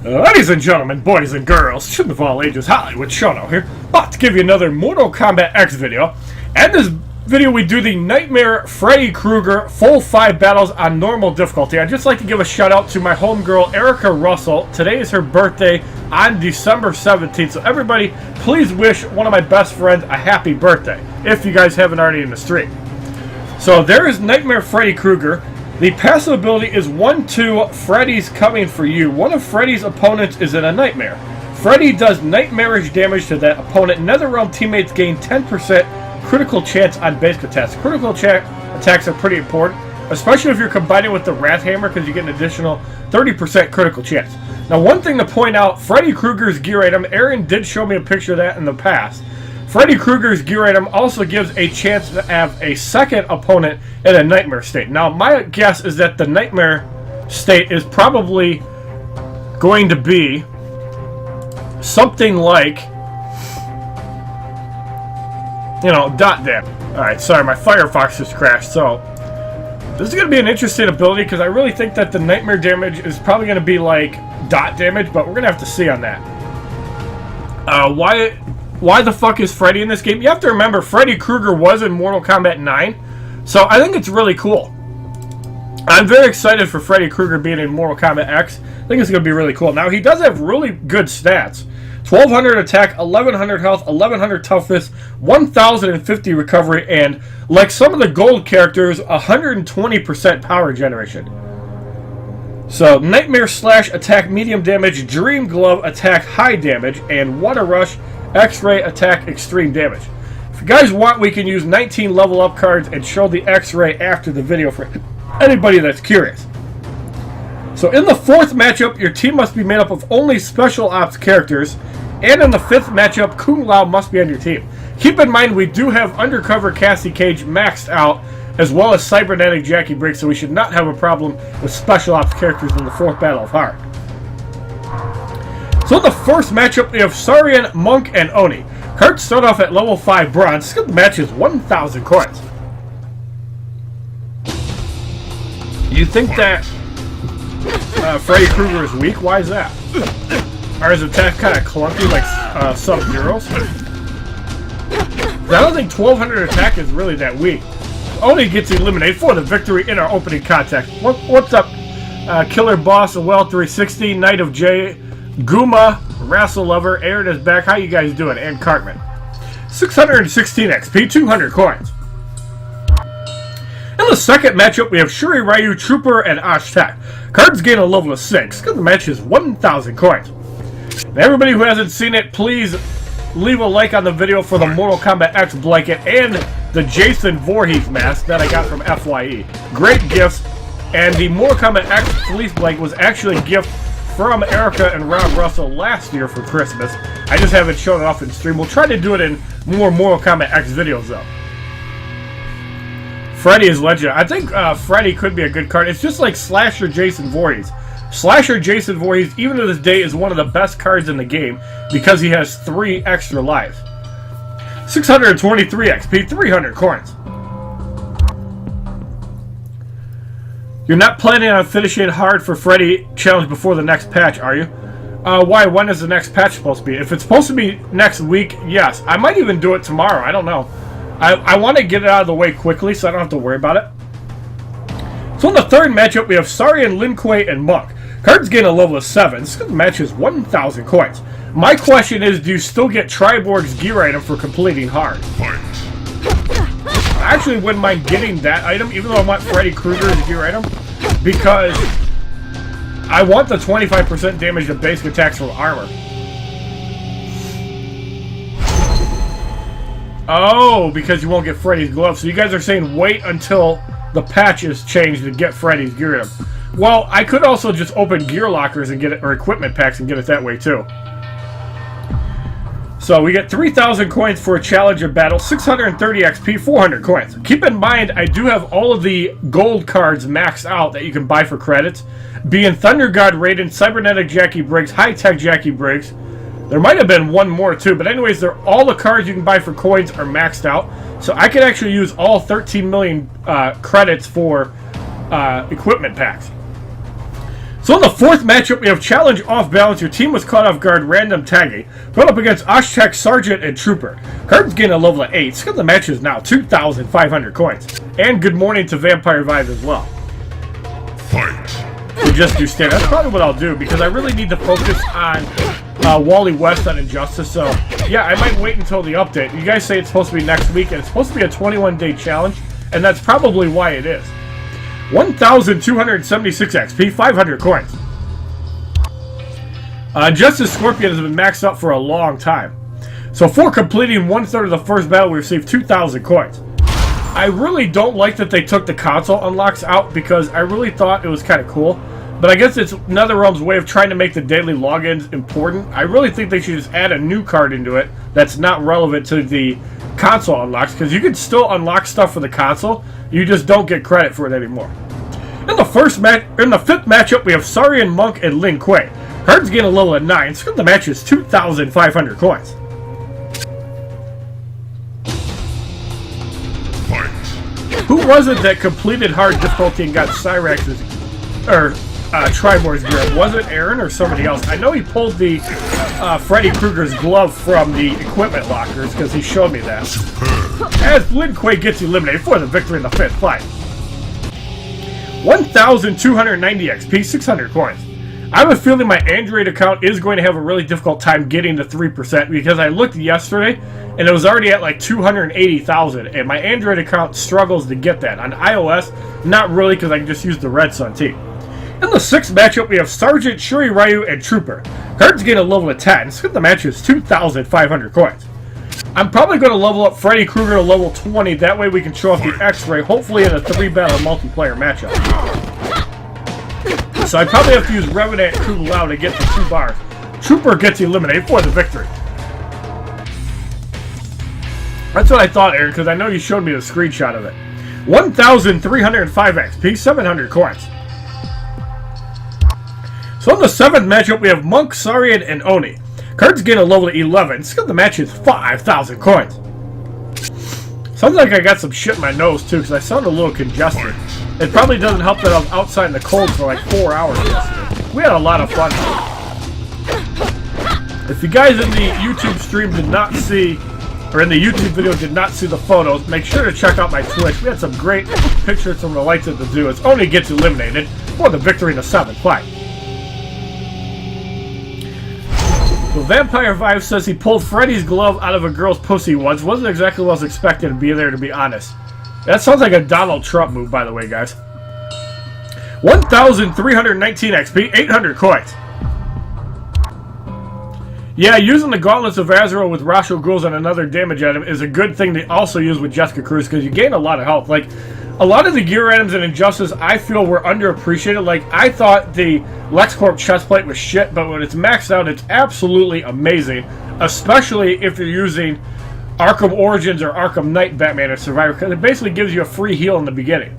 Ladies and gentlemen, boys and girls, children of all ages, HollywoodShono here, about to give you another Mortal Kombat X video. And this video we do the Nightmare Freddy Krueger full 5 battles on normal difficulty. I'd just like to give a shout out to my homegirl Erica Russell. Today is her birthday on December 17th, so everybody please wish one of my best friends a happy birthday, if you guys haven't already in the stream. So there is Nightmare Freddy Krueger. The passive ability is 1-2, Freddy's coming for you. One of Freddy's opponents is in a nightmare. Freddy does nightmarish damage to that opponent. Netherrealm teammates gain 10% critical chance on basic attacks. Critical attacks are pretty important, especially if you're combining with the Wrath Hammer, because you get an additional 30% critical chance. Now, one thing to point out, Freddy Krueger's gear item, Aaron did show me a picture of that in the past. Freddy Krueger's gear item also gives a chance to have a second opponent in a nightmare state. Now, my guess is that the nightmare state is probably going to be something like, you know, dot damage. Alright, sorry, my Firefox just crashed. So, this is going to be an interesting ability because I really think that the nightmare damage is probably going to be like dot damage, but we're going to have to see on that. Why the fuck is Freddy in this game? You have to remember, Freddy Krueger was in Mortal Kombat 9, so I think it's really cool. I'm very excited for Freddy Krueger being in Mortal Kombat X. I think it's going to be really cool. Now, he does have really good stats. 1200 attack, 1100 health, 1100 toughness, 1050 recovery, and, like some of the gold characters, 120% power generation. So, Nightmare Slash attack medium damage, Dream Glove attack high damage, and Water Rush X-Ray attack extreme damage. If you guys want, we can use 19 level up cards and show the X-Ray after the video for anybody that's curious. So in the 4th matchup, your team must be made up of only special ops characters, and in the 5th matchup, Kung Lao must be on your team. Keep in mind, we do have Undercover Cassie Cage maxed out, as well as Cybernetic Jackie Briggs, so we should not have a problem with special ops characters in the 4th Battle of Heart. So in the first matchup, we have Saurian, Monk, and Oni. Cards start off at level 5 bronze. The match is 1,000 coins. You think that Freddy Krueger is weak? Why is that? Or is attack kind of clunky like Sub-Zero's? I don't think 1200 attack is really that weak. Oni gets eliminated for the victory in our opening contact. What's up, Killer Boss, Well 360, Knight of J, Guma, Wrestle Lover, Aaron is back. How you guys doing? And Cartman. 616 XP, 200 coins. In the second matchup, we have Shuri Ryu, Trooper, and Ashtek. Cards gain a level of 6. The match is 1,000 coins. And everybody who hasn't seen it, please leave a like on the video for the Mortal Kombat X blanket and the Jason Voorhees mask that I got from FYE. Great gifts. And the Mortal Kombat X fleece blanket was actually a gift from Erica and Rob Russell last year for Christmas. I just haven't shown it off in stream. We'll try to do it in more Mortal Kombat X videos, though. Freddy is legend. I think Freddy could be a good card. It's just like Slasher Jason Voorhees. Slasher Jason Voorhees, even to this day, is one of the best cards in the game because he has 3 extra lives. 623 XP, 300 coins. You're not planning on finishing hard for Freddy challenge before the next patch, are you? Why? When is the next patch supposed to be? If it's supposed to be next week, yes. I might even do it tomorrow. I don't know. I want to get it out of the way quickly so I don't have to worry about it. So in the 3rd matchup, we have Saurian, Lin Kuei, and Monk. Cards gain a level of 7. This match is 1,000 coins. My question is, do you still get Triborg's gear item for completing hard? I actually wouldn't mind getting that item, even though I want Freddy Krueger's gear item, because I want the 25% damage to basic attacks from armor. Oh, because you won't get Freddy's gloves. So you guys are saying wait until the patch is changed to get Freddy's gear item. Well, I could also just open gear lockers and get it, or equipment packs and get it that way too. So we get 3,000 coins for a challenger battle, 630 XP, 400 coins. Keep in mind, I do have all of the gold cards maxed out that you can buy for credits, being Thunder God Raiden, Cybernetic Jackie Briggs, High Tech Jackie Briggs. There might have been one more too, but anyways, all the cards you can buy for coins are maxed out. So I could actually use all 13 million credits for equipment packs. So in the fourth matchup, we have Challenge Off Balance. Your team was caught off guard, random tagging. Going up against Oshtek, Sergeant, and Trooper. Cards gain a level of 8. Skill the match is now 2,500 coins. And good morning to Vampire Vibe as well. Fight. We just do stand. That's probably what I'll do because I really need to focus on Wally West on Injustice. So yeah, I might wait until the update. You guys say it's supposed to be next week, and it's supposed to be a 21-day challenge, and that's probably why it is. 1,276 XP, 500 coins. Justice Scorpion has been maxed out for a long time. So for completing 1/3 of the first battle, we received 2,000 coins. I really don't like that they took the console unlocks out because I really thought it was kind of cool. But I guess it's Netherrealm's way of trying to make the daily logins important. I really think they should just add a new card into it that's not relevant to the console unlocks, because you can still unlock stuff for the console. You just don't get credit for it anymore. In the fifth matchup, we have Sarian Monk and Lin Kuei. Cards gain a level of 9. So the match is 2,500 coins. Who was it that completed hard difficulty and got Cyrax's or Triborg's gear? Was it Aaron or somebody else? I know he pulled the Freddy Krueger's glove from the equipment lockers because he showed me that. As Lin Kuei gets eliminated for the victory in the fifth fight. 1,290 XP, 600 coins. I have a feeling my Android account is going to have a really difficult time getting to 3% because I looked yesterday and it was already at like 280,000, and my Android account struggles to get that. On iOS, not really, because I can just use the Red Sun team. In the sixth matchup, we have Sergeant, Shuri Ryu, and Trooper. Cards gain a level of 10. So the match is 2,500 coins. I'm probably going to level up Freddy Krueger to level 20. That way we can show off the X-Ray, hopefully in a 3-battle multiplayer matchup. So I probably have to use Revenant and Kung Lao to get the 2 bars. Trooper gets eliminated for the victory. That's what I thought, Aaron, because I know you showed me the screenshot of it. 1,305 XP, 700 coins. So in the seventh matchup, we have Monk, Sarian, and Oni. Cards gain a level of 11. Skill of the match is 5,000 coins. Sounds like I got some shit in my nose, too, because I sound a little congested. It probably doesn't help that I was outside in the cold for like 4 hours yesterday. We had a lot of fun. If you guys in the YouTube stream did not see, or in the YouTube video did not see the photos, make sure to check out my Twitch. We had some great pictures from the lights at the zoo. As Oni gets eliminated for the victory in the seventh fight. So Vampire Vibe says he pulled Freddy's glove out of a girl's pussy once. Wasn't exactly what I was expecting to be there, to be honest. That sounds like a Donald Trump move, by the way, guys. 1,319 XP, 800 coins. Yeah, using the Gauntlets of Azrael with Rosho Ghouls and another damage item is a good thing to also use with Jessica Cruz because you gain a lot of health. Like, a lot of the gear items in Injustice I feel were underappreciated. Like, I thought the LexCorp chestplate was shit, but when it's maxed out, it's absolutely amazing. Especially if you're using Arkham Origins or Arkham Knight Batman or Survivor, because it basically gives you a free heal in the beginning.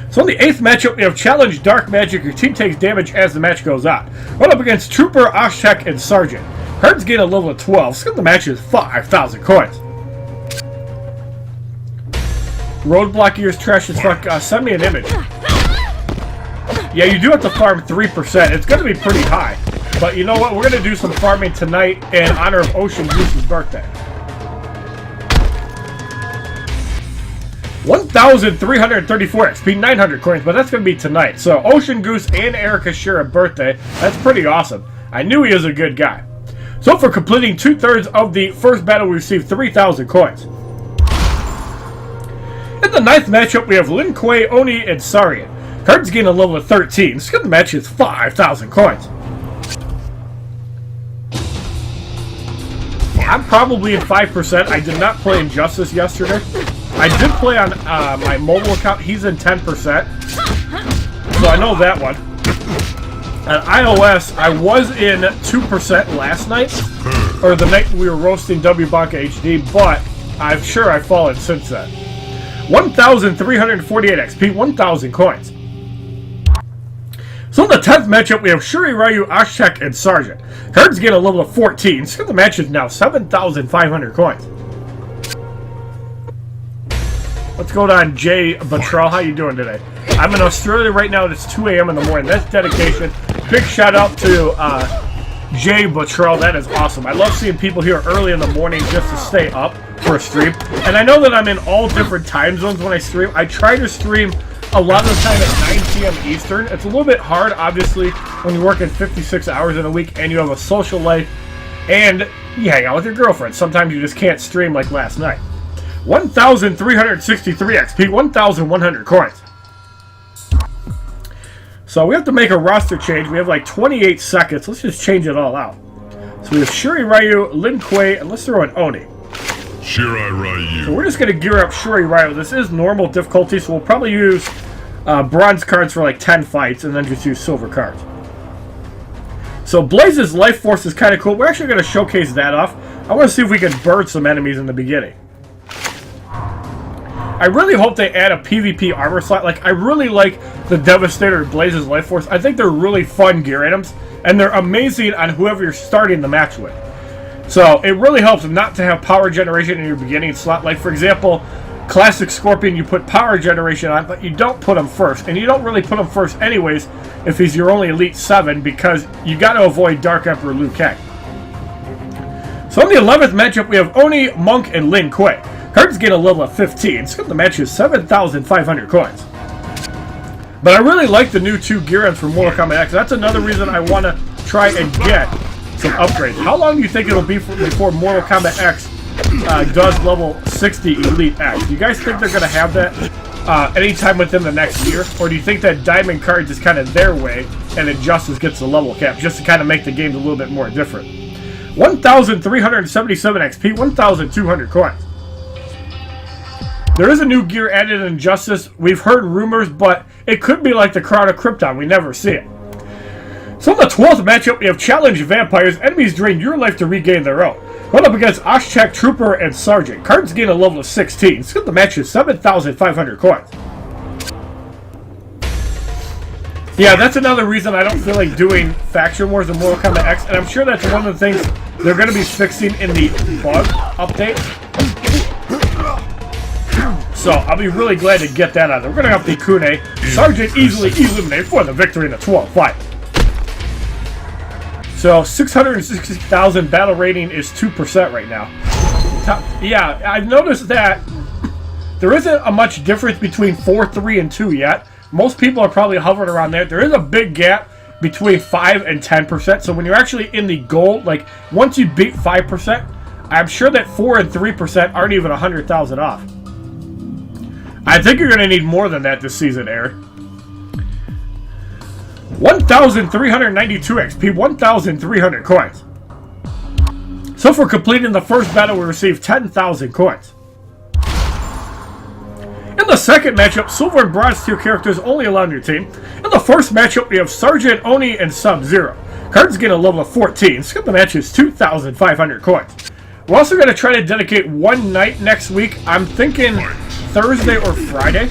So in the eighth matchup, we have Challenge Dark Magic. Your team takes damage as the match goes on. Run up against Trooper, Oshtek, and Sergeant. Cards gain a level of 12. Skill the match is 5,000 coins. Roadblock gears trash as fuck. Send me an image. Yeah, you do have to farm 3%. It's going to be pretty high. But you know what? We're going to do some farming tonight in honor of Ocean Goose's birthday. 1,334 XP, 900 coins, but that's going to be tonight. So Ocean Goose and Erica share a birthday. That's pretty awesome. I knew he was a good guy. So for completing 2/3 of the first battle, we received 3,000 coins. In the ninth matchup, we have Lin Kuei, Oni, and Sarian. Cards gain a level of 13. Skill the match is 5,000 coins. I'm probably in 5%. I did not play Injustice yesterday. I did play on my mobile account. He's in 10%. So I know that one. On iOS, I was in 2% last night. Or the night we were roasting WBonka HD. But I'm sure I've fallen since then. 1,348 XP, 1,000 coins. So in the 10th matchup, we have Shuri, Ryu, Oshtek, and Sergeant. Cards gain a level of 14. So the match is now 7,500 coins. What's going on, Jay Batrell? How you doing today? I'm in Australia right now, and it's 2 a.m. in the morning. That's dedication. big shout out to Jay Buttrell. That is awesome. I love seeing people here early in the morning just to stay up for a stream. And I know that I'm in all different time zones when I stream. I try to stream a lot of the time at 9 p.m. Eastern. It's a little bit hard, obviously, when you're working 56 hours in a week and you have a social life and you hang out with your girlfriend. Sometimes you just can't stream like last night. 1,363 XP, 1,100 coins. So we have to make a roster change. We have like 28 seconds. Let's just change it all out. So we have Shuri Ryu, Lin Kuei, and let's throw in Oni. Shirai Ryu. So we're just going to gear up Shuri Ryu. This is normal difficulty, so we'll probably use bronze cards for like 10 fights and then just use silver cards. So Blaze's Life Force is kind of cool. We're actually going to showcase that off. I want to see if we can burn some enemies in the beginning. I really hope they add a PvP armor slot. Like, I really like the Devastator Blaze's Life Force. I think they're really fun gear items, and they're amazing on whoever you're starting the match with. So it really helps not to have power generation in your beginning slot. Like, for example, Classic Scorpion, you put power generation on, but you don't put him first. And you don't really put him first anyways if he's your only Elite 7, because you got to avoid Dark Emperor Liu Kang. So in the 11th matchup, we have Oni, Monk, and Lin Kuei. Cards get a level of 15. So the match is 7,500 coins. But I really like the new 2 gear items for Mortal Kombat X. That's another reason I want to try and get some upgrades. How long do you think it'll be before Mortal Kombat X does level 60 Elite X? Do you guys think they're going to have that anytime within the next year? Or do you think that Diamond Cards is kind of their way and Injustice gets the level cap just to kind of make the games a little bit more different? 1,377 XP, 1,200 coins. There is a new gear added in Injustice. We've heard rumors, but it could be like the Crown of Krypton. We never see it. So in the 12th matchup, we have Challenge Vampires. Enemies drain your life to regain their own. Going up against Oshchak, Trooper, and Sergeant. Cards gain a level of 16. So the match is 7,500 coins. Yeah, that's another reason I don't feel like doing Faction Wars in Mortal Kombat X. And I'm sure that's one of the things they're going to be fixing in the bug update. So I'll be really glad to get that out of there. We're going to have the Kune. Sergeant easily eliminated for the victory in the 12th fight. So 660,000 battle rating is 2% right now. Yeah, I've noticed that there isn't a much difference between 4, 3, and 2 yet. Most people are probably hovering around there. There is a big gap between 5 and 10%. So when you're actually in the gold, like once you beat 5%, I'm sure that 4 and 3% aren't even 100,000 off. I think you're going to need more than that this season, Eric. 1,392 XP, 1,300 coins. So for completing the first battle, we received 10,000 coins. In the second matchup, Silver and Bronze tier characters only allowed on your team. In the first matchup, we have Sergeant, Oni, and Sub-Zero. Cards get a level of 14. So the match is 2,500 coins. We're also going to try to dedicate one night next week. I'm thinking Thursday or Friday.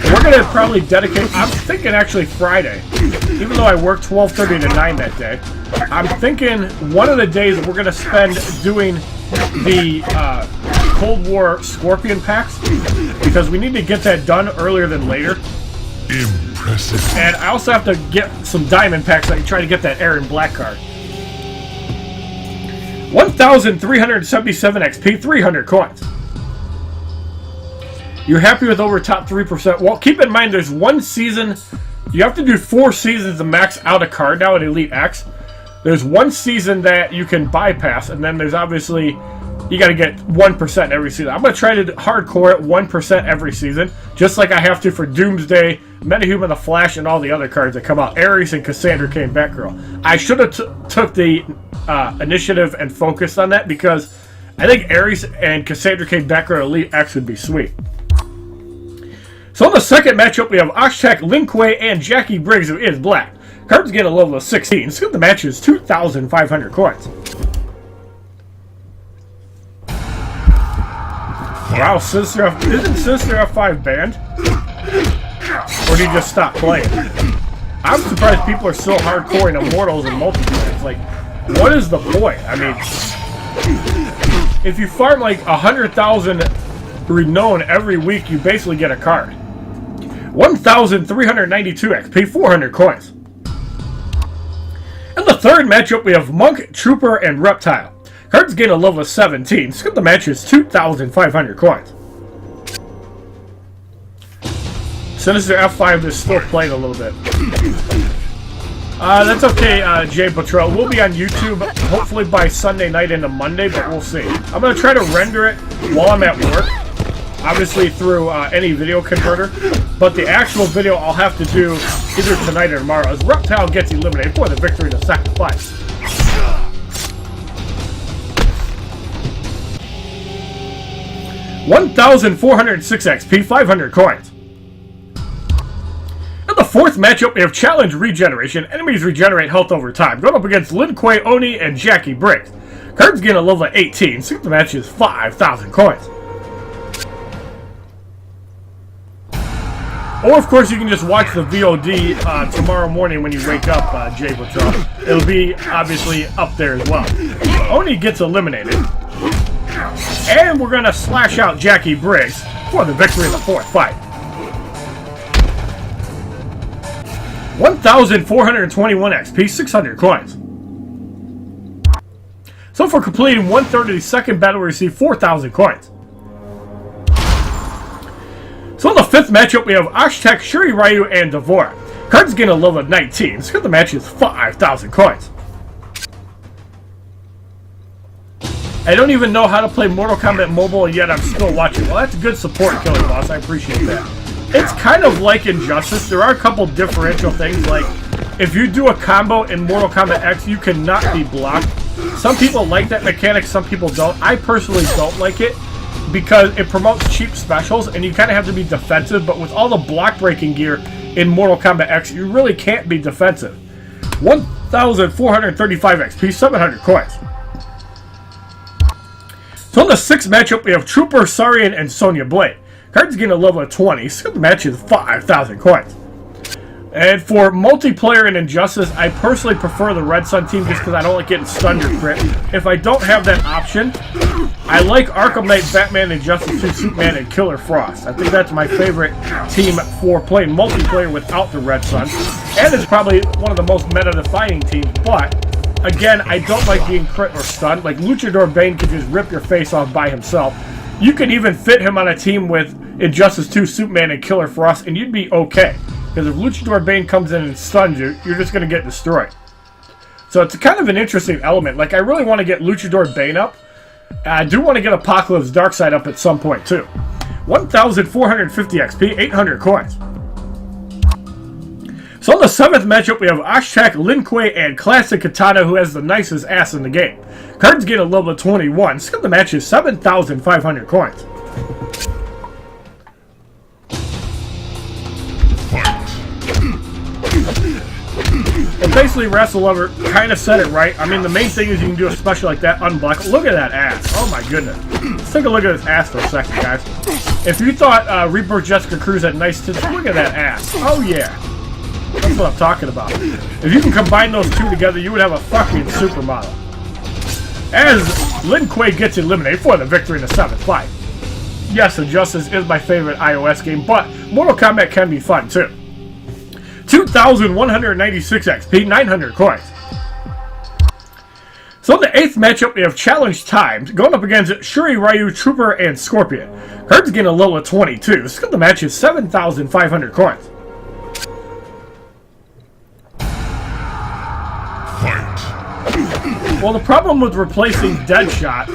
We're going to probably dedicate, I'm thinking actually Friday, even though I work 12:30 to 9 that day. I'm thinking one of the days we're going to spend doing the Cold War Scorpion packs, because we need to get that done earlier than later. Impressive. And I also have to get some diamond packs so I can try to get that Aaron Black card. 1,377 XP, 300 coins. You're happy with over top 3%? Well, keep in mind there's one season. You have to do 4 seasons to max out a card now at Elite X. There's one season that you can bypass, and then there's obviously, you got to get 1% every season. I'm going to try to hardcore it 1% every season, just like I have to for Doomsday, Metahuman, the Flash, and all the other cards that come out. Ares and Cassandra Cain Batgirl. I should have took the initiative and focused on that, because I think Ares and Cassandra Cain Batgirl Elite X would be sweet. So in the second matchup, we have Oshchak, Lin Kuei, and Jackie Briggs, who is black. Cards get a level of 16. So the match is 2,500 coins. Wow, Sinister isn't Sinister F5 banned? Or did he just stop playing? I'm surprised people are still hardcore in Immortals and multiplayer. It's like, what is the point? I mean, if you farm like 100,000 renown every week, you basically get a card. 1,392 XP, 400 coins. third matchup, we have Monk, Trooper, and Reptile. Cards gain a level of 17. Skip the match is 2,500 coins. Sinister F5 is still playing a little bit. That's okay, Jay Patrol. We'll be on YouTube hopefully by Sunday night into Monday, but we'll see. I'm going to try to render it while I'm at work. Obviously through any video converter. But the actual video I'll have to do either tonight or tomorrow as Reptile gets eliminated for the victory in the second fight. $1,406 XP, 500 coins. In the fourth matchup, we have Challenge Regeneration. Enemies regenerate health over time. Going up against Lin Kuei, Oni, and Jackie Briggs. Cards gain a level of 18. So the match is 5,000 coins. Or, of course, you can just watch the VOD tomorrow morning when you wake up, Jay Patrol. It'll be, obviously, up there as well. Oni gets eliminated. And we're going to slash out Jackie Briggs for the victory in the fourth fight. 1,421 XP, 600 coins. So for completing one-third of the second battle, we receive 4,000 coins. So in the fifth matchup, we have Ashtek, Shuri Ryu, and Devora. Cards gain a level of 19. So the match is 5,000 coins. I don't even know how to play Mortal Kombat Mobile, and yet I'm still watching. Well, that's good support, Killer Boss. I appreciate that. It's kind of like Injustice. There are a couple differential things, like if you do a combo in Mortal Kombat X, you cannot be blocked. Some people like that mechanic, some people don't. I personally don't like it because it promotes cheap specials, and you kind of have to be defensive, but with all the block breaking gear in Mortal Kombat X, you really can't be defensive. 1,435 XP, 700 coins. So in the sixth matchup, we have Trooper, Sarian, and Sonya Blade. Cards gain a level of 20, so the match is 5,000 coins. And for multiplayer and Injustice, I personally prefer the Red Sun team just because I don't like getting stunned or crit. If I don't have that option, I like Arkham Knight, Batman, Injustice 2, Superman, and Killer Frost. I think that's my favorite team for playing multiplayer without the Red Sun. And it's probably one of the most meta-defining teams, but again, I don't like being crit or stunned. Like, Luchador Bane can just rip your face off by himself. You can even fit him on a team with Injustice 2, Superman, and Killer Frost, and you'd be okay. Because if Luchador Bane comes in and stuns you, you're just going to get destroyed. So it's kind of an interesting element. Like, I really want to get Luchador Bane up. I do want to get Apocalypse Darkseid up at some point, too. 1,450 XP, 800 coins. So in the seventh matchup, we have Ashtek, Lin Kuei, and Classic Kitana, who has the nicest ass in the game. Cards gain a level of 21. Skill the match is 7,500 coins. And basically, Wrestle Lover kind of said it right. I mean, the main thing is you can do a special like that, unblock. Look at that ass. Oh my goodness. Let's take a look at his ass for a second, guys. If you thought Rebirth Jessica Cruz had nice tits, look at that ass. Oh yeah. That's what I'm talking about. If you can combine those two together, you would have a fucking supermodel. As Lin Kuei gets eliminated for the victory in the seventh fight. Yes, Injustice is my favorite iOS game, but Mortal Kombat can be fun too. 2,196 XP, 900 coins. So in the eighth matchup, we have Challenge Timed, going up against Shuri, Ryu, Trooper, and Scorpion. Cards gain a level of 22. Skill the match is 7,500 coins. Well, the problem with replacing Deadshot...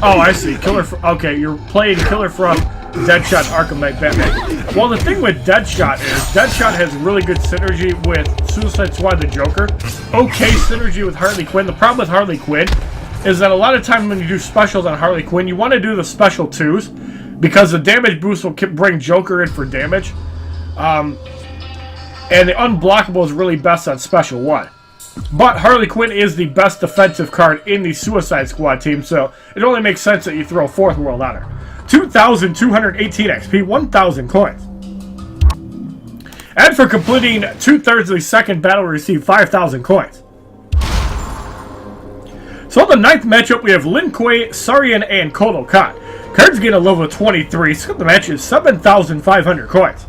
Oh, I see. Okay, you're playing Killer Frost, Deadshot, Arkham Knight, Batman. Well, the thing with Deadshot is Deadshot has really good synergy with Suicide Squad the Joker. Okay synergy with Harley Quinn. The problem with Harley Quinn is that a lot of time when you do specials on Harley Quinn, you want to do the special 2s because the damage boost will bring Joker in for damage. And the unblockable is really best on special 1. But Harley Quinn is the best defensive card in the Suicide Squad team, so it only makes sense that you throw Fourth World on her. 2,218 XP, 1,000 coins. And for completing 2/3 of the second battle, we receive 5,000 coins. So in the ninth matchup, we have Lin Kuei, Sarian, and Kotal Khan. Cards gain a level of 23, so the match is 7,500 coins.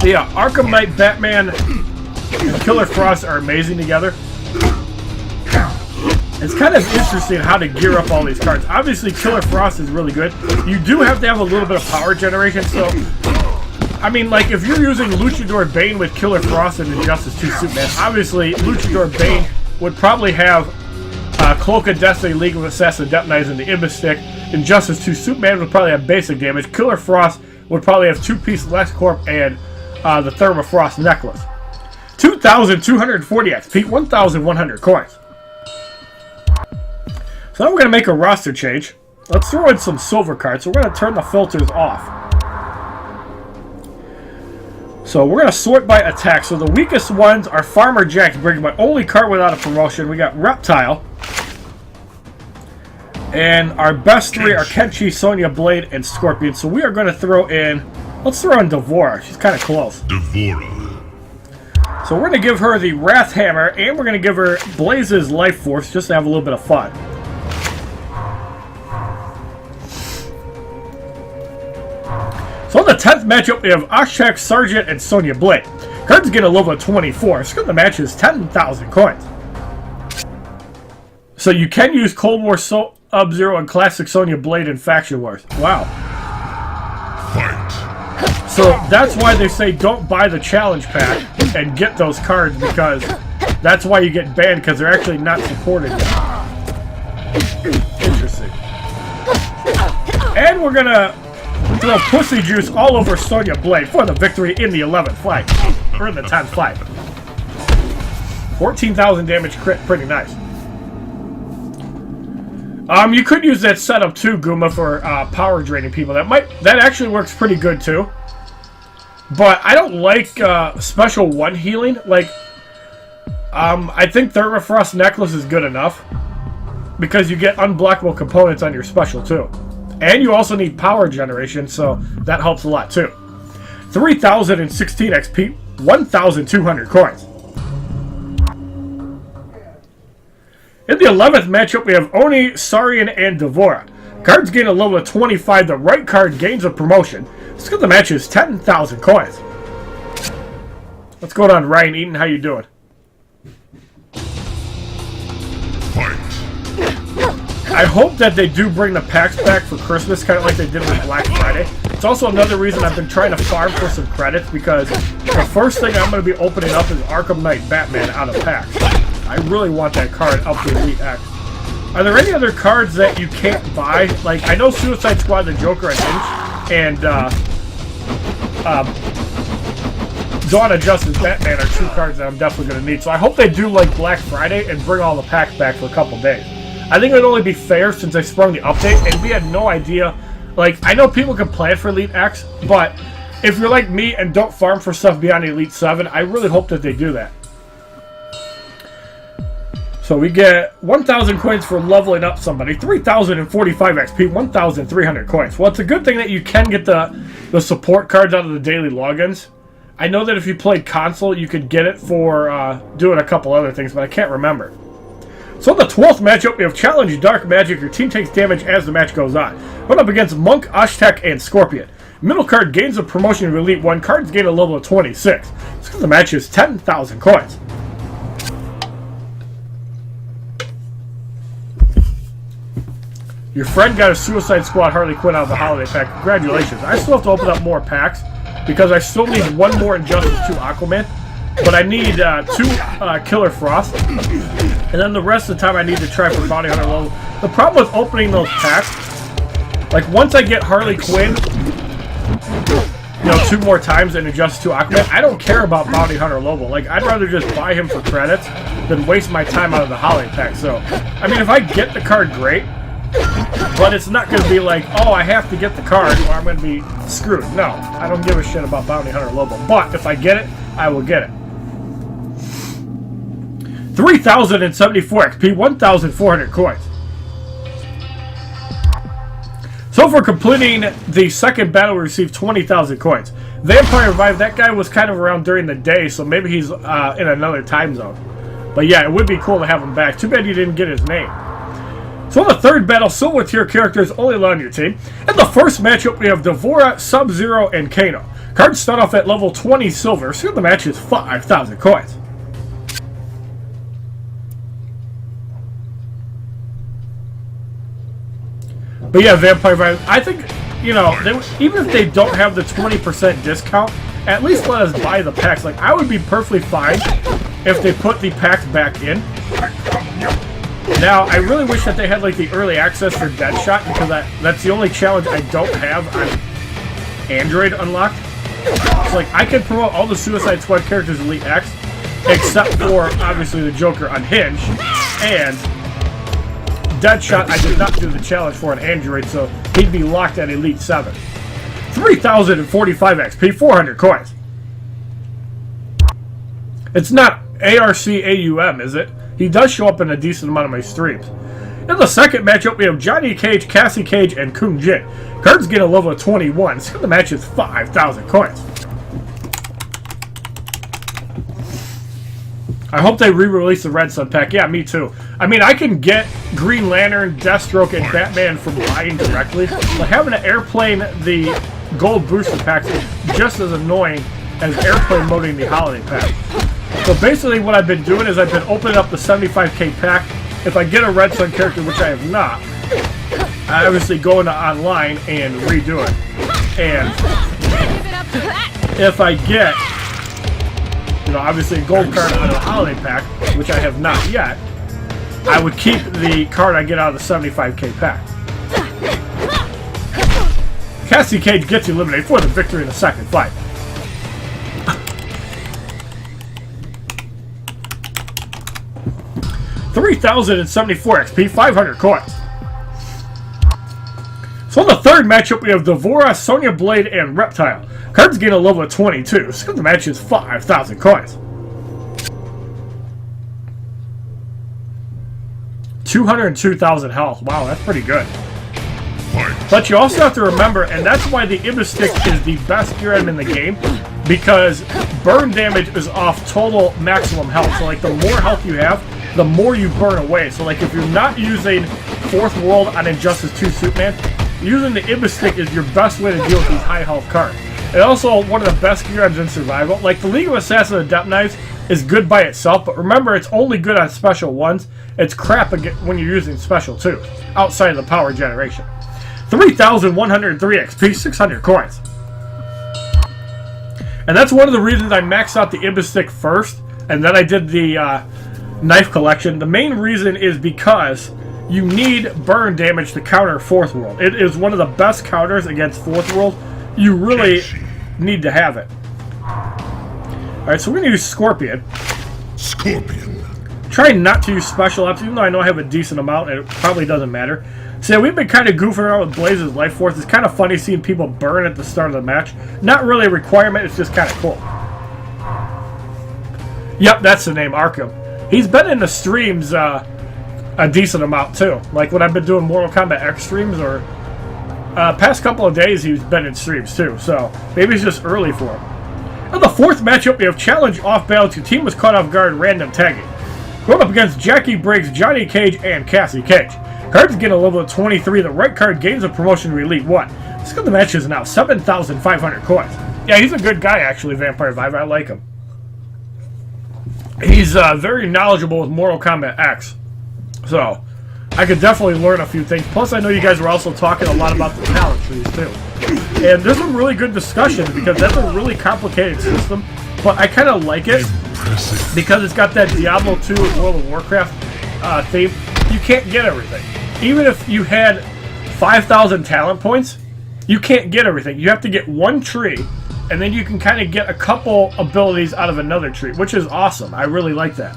Yeah, Arkham Knight, Batman, and Killer Frost are amazing together. It's kind of interesting how to gear up all these cards. Obviously, Killer Frost is really good. You do have to have a little bit of power generation, so... I mean, like, if you're using Luchador Bane with Killer Frost and Injustice 2 Superman, obviously, Luchador Bane would probably have Cloak of Destiny, League of Assassin, Deponize, and the Ibis Stick. Injustice 2 Superman would probably have basic damage. Killer Frost would probably have 2-piece LexCorp and the Thermofrost Necklace. 2,240 XP, 1,100 coins. So now we're going to make a roster change. Let's throw in some silver cards. So we're going to turn the filters off. So we're going to sort by attack. So the weakest ones are Farmer Jack's Briggs, my only card without a promotion. We got Reptile. And our best three are Kenshi, Sonya Blade, and Scorpion. So we are going to throw in... Let's throw in Devora. She's kind of close. Devora. So we're going to give her the Wrath Hammer, and we're going to give her Blaze's Life Force just to have a little bit of fun. So in the 10th matchup, we have Ashtek, Sergeant, and Sonya Blade. Cards get a level of 24. So the match is 10,000 coins. So you can use Cold War Sub-Zero and Classic Sonya Blade in Faction Wars. Wow. Fight. So that's why they say don't buy the challenge pack and get those cards, because that's why you get banned, because they're actually not supported yet. Interesting. And we're going to throw Pussy Juice all over Sonya Blade for the victory in the 11th fight. Or in the 10th fight. 14,000 damage crit, pretty nice. You could use that setup too, Guma, for power draining people. That actually works pretty good too. But I don't like special one healing. Like, I think Thermofrost Necklace is good enough, because you get unblockable components on your special too. And you also need power generation, so that helps a lot too. 3,016 XP, 1,200 coins. In the 11th matchup, we have Oni, Sarian, and Devora. Cards gain a level of 25. The right card gains a promotion. Let's get the matches 10,000 coins. What's going on, Ryan Eaton? How you doing? Fight. I hope that they do bring the packs back for Christmas, kind of like they did with Black Friday. It's also another reason I've been trying to farm for some credits, because the first thing I'm going to be opening up is Arkham Knight Batman out of packs. I really want that card up to Elite X. Are there any other cards that you can't buy? Like, I know Suicide Squad, the Joker, and Dawn of Justice Batman are two cards that I'm definitely going to need. So I hope they do like Black Friday and bring all the packs back for a couple days. I think it would only be fair since they sprung the update, and we had no idea. Like, I know people can plan for Elite X, but if you're like me and don't farm for stuff beyond Elite 7, I really hope that they do that. So we get 1,000 coins for leveling up somebody, 3,045 XP, 1,300 coins. Well, it's a good thing that you can get the support cards out of the daily logins. I know that if you played console, you could get it for doing a couple other things, but I can't remember. So in the 12th matchup, we have Challenge Dark Magic. Your team takes damage as the match goes on. Run up against Monk, Ashtek, and Scorpion. Middle card gains a promotion to Elite 1. Cards gain a level of 26. So the match is 10,000 coins. Your friend got a Suicide Squad Harley Quinn out of the holiday pack. Congratulations. I still have to open up more packs, because I still need one more Injustice 2 Aquaman. But I need 2 Killer Frost. And then the rest of the time I need to try for Bounty Hunter level. The problem with opening those packs, like once I get Harley Quinn, 2 more times and Injustice 2 Aquaman, I don't care about Bounty Hunter level. Like, I'd rather just buy him for credits than waste my time out of the holiday pack. So, I mean, if I get the card, great. But it's not going to be like, oh, I have to get the card or I'm going to be screwed. No, I don't give a shit about Bounty Hunter level. But if I get it, I will get it. 3,074 XP, 1,400 coins. So for completing the second battle, we received 20,000 coins. Vampire Revive, that guy was kind of around during the day, so maybe he's in another time zone. But yeah, it would be cool to have him back. Too bad you didn't get his name. So in the third battle, silver tier characters only allowed on your team. In the first matchup, we have Devora, Sub-Zero, and Kano. Cards start off at level 20 silver, so the match is 5,000 coins. But yeah, Vampire Vibe, I think, you know, even if they don't have the 20% discount, at least let us buy the packs. Like, I would be perfectly fine if they put the packs back in. Now, I really wish that they had, like, the early access for Deadshot, because that's the only challenge I don't have on Android unlocked. So, like, I could promote all the Suicide Squad characters Elite X, except for, obviously, the Joker Unhinged, and Deadshot, I did not do the challenge for on Android, so he'd be locked at Elite 7. 3,045 XP, 400 coins. It's not ARCAUM, is it? He does show up in a decent amount of my streams. In the second matchup, we have Johnny Cage, Cassie Cage, and Kun Jin. Cards get a level of 21, so the match is 5,000 coins. I hope they re-release the Red Sun pack. Yeah, me too. I mean, I can get Green Lantern, Deathstroke, and Batman from buying directly, but having an Airplane, the gold booster packs, is just as annoying as Airplane moding the holiday pack. So basically what I've been doing is I've been opening up the 75k pack. If I get a Red Sun character, which I have not, I obviously go into online and redo it. And if I get, you know, obviously a gold card out of the holiday pack, which I have not yet, I would keep the card I get out of the 75k pack. Cassie Cage gets eliminated for the victory in the second fight. $3,074 XP, 500 coins. So in the third matchup, we have Devora, Sonya Blade, and Reptile. Cards gain a level of 22, so the match is 5,000 coins. 202,000 health. Wow, that's pretty good. But you also have to remember, and that's why the Ibis Stick is the best gear item in the game, because burn damage is off total maximum health. So like the more health you have, the more you burn away. So like if you're not using Fourth World on Injustice 2 Superman, using the Ibis Stick is your best way to deal with these high health cards. And also one of the best gear items in survival. Like the League of Assassins Adept Knives is good by itself, but remember it's only good on special ones. It's crap when you're using special 2, outside of the power generation. 3,103 XP, 600 coins. And that's one of the reasons I maxed out the Ibis Stick first, and then I did the knife collection. The main reason is because you need burn damage to counter Fourth World. It is one of the best counters against Fourth World. You really need to have it. Alright, so we're going to use Scorpion. Try not to use special ops, even though I know I have a decent amount, and it probably doesn't matter. So we've been kind of goofing around with Blaze's Life Force. It's kind of funny seeing people burn at the start of the match. Not really a requirement, it's just kind of cool. Yep, that's the name, Arkham. He's been in the streams a decent amount too. Like when I've been doing Mortal Kombat X streams, or past couple of days he's been in streams too. So maybe it's just early for him. In the fourth matchup, we have Challenge Off Balance. Your team was caught off guard, random tagging. Going up against Jackie Briggs, Johnny Cage, and Cassie Cage. Cards get a level of 23. The right card gains a promotion to Elite 1. This good, the match is now 7,500 coins. Yeah, he's a good guy actually, Vampire Vibe. I like him. He's very knowledgeable with Mortal Kombat X. So, I could definitely learn a few things. Plus, I know you guys were also talking a lot about the talent trees too. And there's some really good discussions because that's a really complicated system. But I kind of like it because it's got that Diablo 2 World of Warcraft theme. You can't get everything. Even if you had 5,000 talent points, you can't get everything. You have to get one tree, and then you can kind of get a couple abilities out of another tree, which is awesome. I really like that.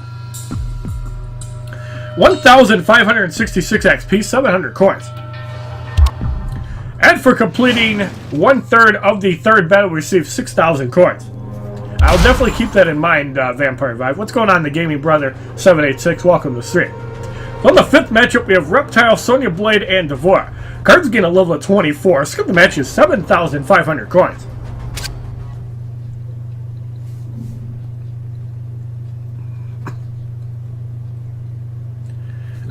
1,566 XP, 700 coins. And for completing 1/3 of the third battle, we received 6,000 coins. I'll definitely keep that in mind, Vampire Vibe. What's going on, the Gaming Brother 786? Welcome to the stream. On the fifth matchup, we have Reptile, Sonya Blade, and Devora. Cards gain a level of 24. Skip the match is 7,500 coins.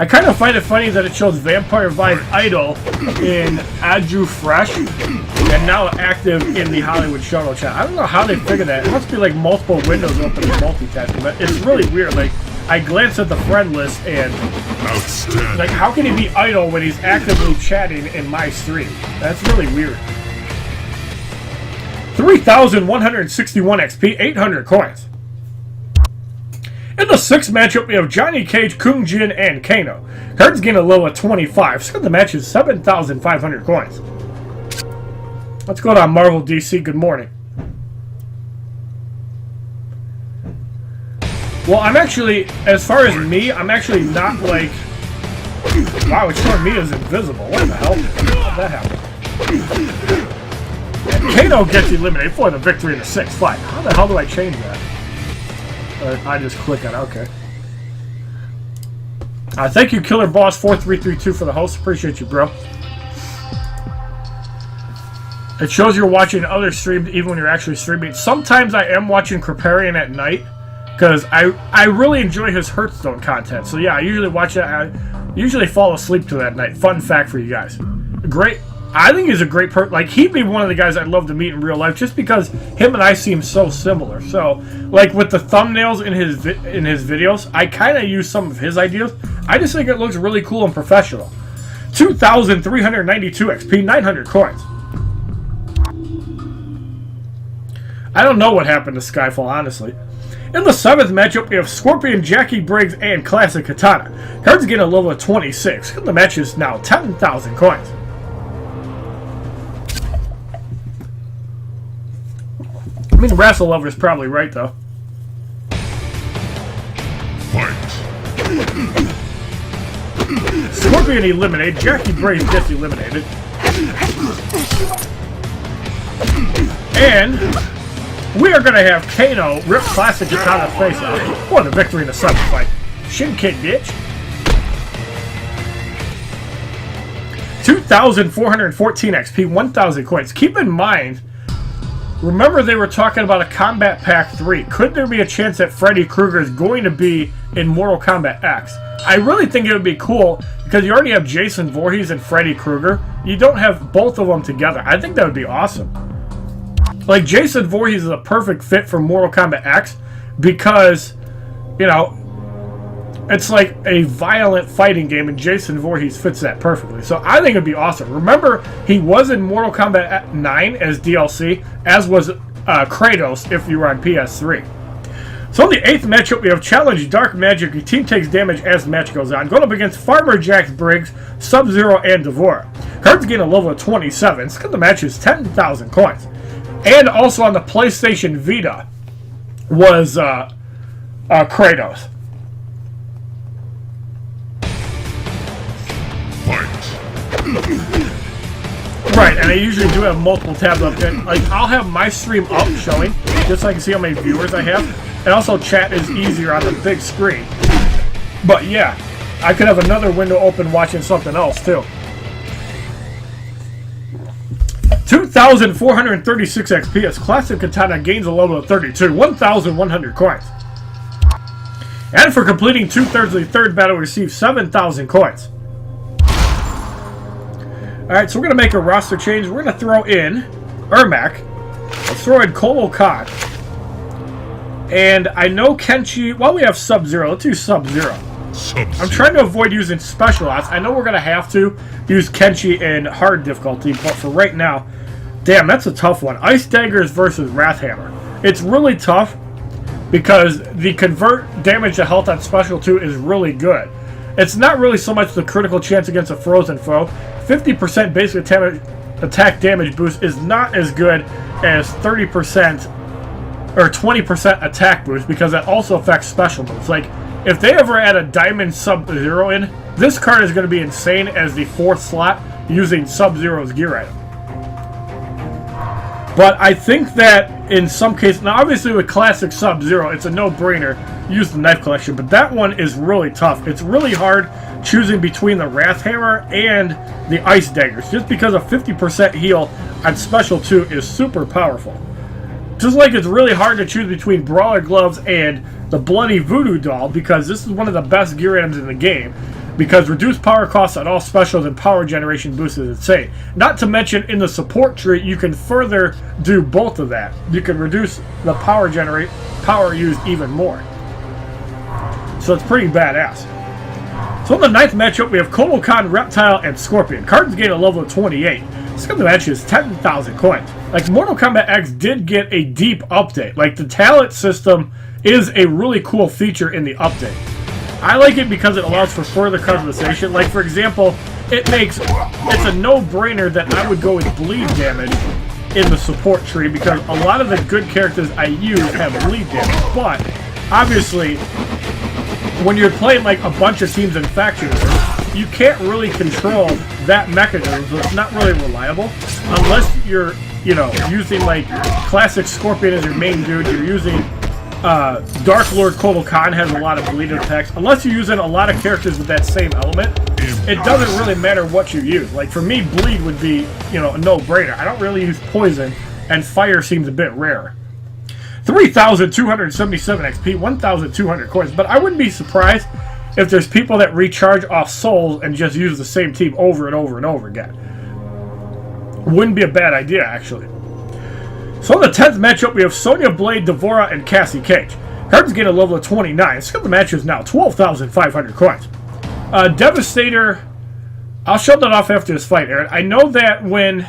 I kind of find it funny that it shows Vampire Vibe Idol in Aju Fresh and now active in the HollywoodShono chat. I don't know how they figured that. It must be like multiple windows open and multitasking, but it's really weird. Like, I glanced at the friend list and like, how can he be idle when he's actively chatting in my stream? That's really weird. 3,161 XP, 800 coins. In the 6th matchup, we have Johnny Cage, Kung Jin, and Kano. Cards gain a level of 25. So the match is 7,500 coins. Let's go to Marvel DC. Good morning. Well, I'm actually, as far as me, I'm actually not like... Wow, it's showing me as invisible. What the hell? How did that happen? And Kano gets eliminated for the victory in the 6th fight. How the hell do I change that? I just click on it. Okay. Thank you, Killer Boss 4332 for the host. Appreciate you, bro. It shows you're watching other streams even when you're actually streaming. Sometimes I am watching Kriparian at night because I really enjoy his Hearthstone content. So yeah, I usually watch that. I usually fall asleep to that at night. Fun fact for you guys. Great. I think he's a great person. Like, he'd be one of the guys I'd love to meet in real life just because him and I seem so similar. So, like, with the thumbnails in his videos, I kind of use some of his ideas. I just think it looks really cool and professional. 2,392 XP, 900 coins. I don't know what happened to Skyfall, honestly. In the 7th matchup, we have Scorpion, Jackie Briggs, and Classic Katana. Cards get a level of 26. The match is now 10,000 coins. I mean, Wrestle Lover's probably right, though. Fight. Scorpion eliminated. Jackie Briggs gets eliminated. And we are going to have Kano rip Classic Katana's face off for the victory in the 7th fight. Shin kick, bitch. 2,414 XP, 1,000 coins. Keep in mind, remember they were talking about a Combat Pack 3. Could there be a chance that Freddy Krueger is going to be in Mortal Kombat X? I really think it would be cool because you already have Jason Voorhees and Freddy Krueger. You don't have both of them together. I think that would be awesome. Like, Jason Voorhees is a perfect fit for Mortal Kombat X because, you know, it's like a violent fighting game, and Jason Voorhees fits that perfectly. So I think it'd be awesome. Remember, he was in Mortal Kombat 9 as DLC, as was Kratos if you were on PS3. So in the 8th matchup, we have Challenge Dark Magic. Your team takes damage as the match goes on. Going up against Farmer Jax Briggs, Sub-Zero, and Devora. Cards gain a level of 27. So the match is 10,000 coins. And also on the PlayStation Vita was Kratos. Right, and I usually do have multiple tabs up there. Like, I'll have my stream up showing, just so I can see how many viewers I have. And also, chat is easier on the big screen. But yeah, I could have another window open watching something else too. 2,436 XP as Classic Katana gains a level of 32, 1,100 coins. And for completing 2/3 of the 3rd battle, we receive 7,000 coins. Alright, so we're going to make a roster change. We're going to throw in Ermac. Let's throw in Kolo Khan. And I know Kenshi... Well, we have Sub-Zero. Let's do Sub-Zero. I'm trying to avoid using special odds. I know we're going to have to use Kenshi in hard difficulty, but for right now... Damn, that's a tough one. Ice Daggers versus Wrathhammer. It's really tough because the convert damage to health on Special 2 is really good. It's not really so much the critical chance against a frozen foe. 50% basic attack damage boost is not as good as 30% or 20% attack boost because that also affects special moves. Like, if they ever add a Diamond Sub-Zero in, this card is going to be insane as the 4th slot using Sub-Zero's gear item. But I think that in some cases, now obviously with Classic Sub-Zero, it's a no-brainer, use the Knife Collection, but that one is really tough. It's really hard choosing between the Wrathhammer and the Ice Daggers, just because a 50% heal on Special 2 is super powerful. Just like it's really hard to choose between Brawler Gloves and the Bloody Voodoo Doll, because this is one of the best gear items in the game. because reduced power costs on all specials and power generation boosts is insane. Not to mention, in the support tree, you can further do both of that. You can reduce the power used even more. So it's pretty badass. So in the 9th matchup, we have Kodokan, Reptile, and Scorpion. Cards gain a level of 28. This kind of match is 10,000 coins. Like, Mortal Kombat X did get a deep update. Like, the talent system is a really cool feature in the update. I like it because it allows for further customization. Like, for example, it's a no-brainer that I would go with bleed damage in the support tree, because a lot of the good characters I use have bleed damage. But, obviously, when you're playing like a bunch of teams and factions, you can't really control that mechanism, so it's not really reliable. Unless you're, using like classic Scorpion as your main dude, you're using Dark Lord Kodokan has a lot of bleed attacks. Unless you're using a lot of characters with that same element, it doesn't really matter what you use. Like for me, bleed would be, a no-brainer. I don't really use poison, and fire seems a bit rare. 3,277 XP, 1,200 coins. But I wouldn't be surprised if there's people that recharge off souls and just use the same team over and over and over again. Wouldn't be a bad idea, actually. So in the 10th matchup, we have Sonya Blade, Devora, and Cassie Cage. Cards gain a level of 29. So the match is now 12,500 coins. Devastator, I'll show that off after this fight, Aaron. I know that when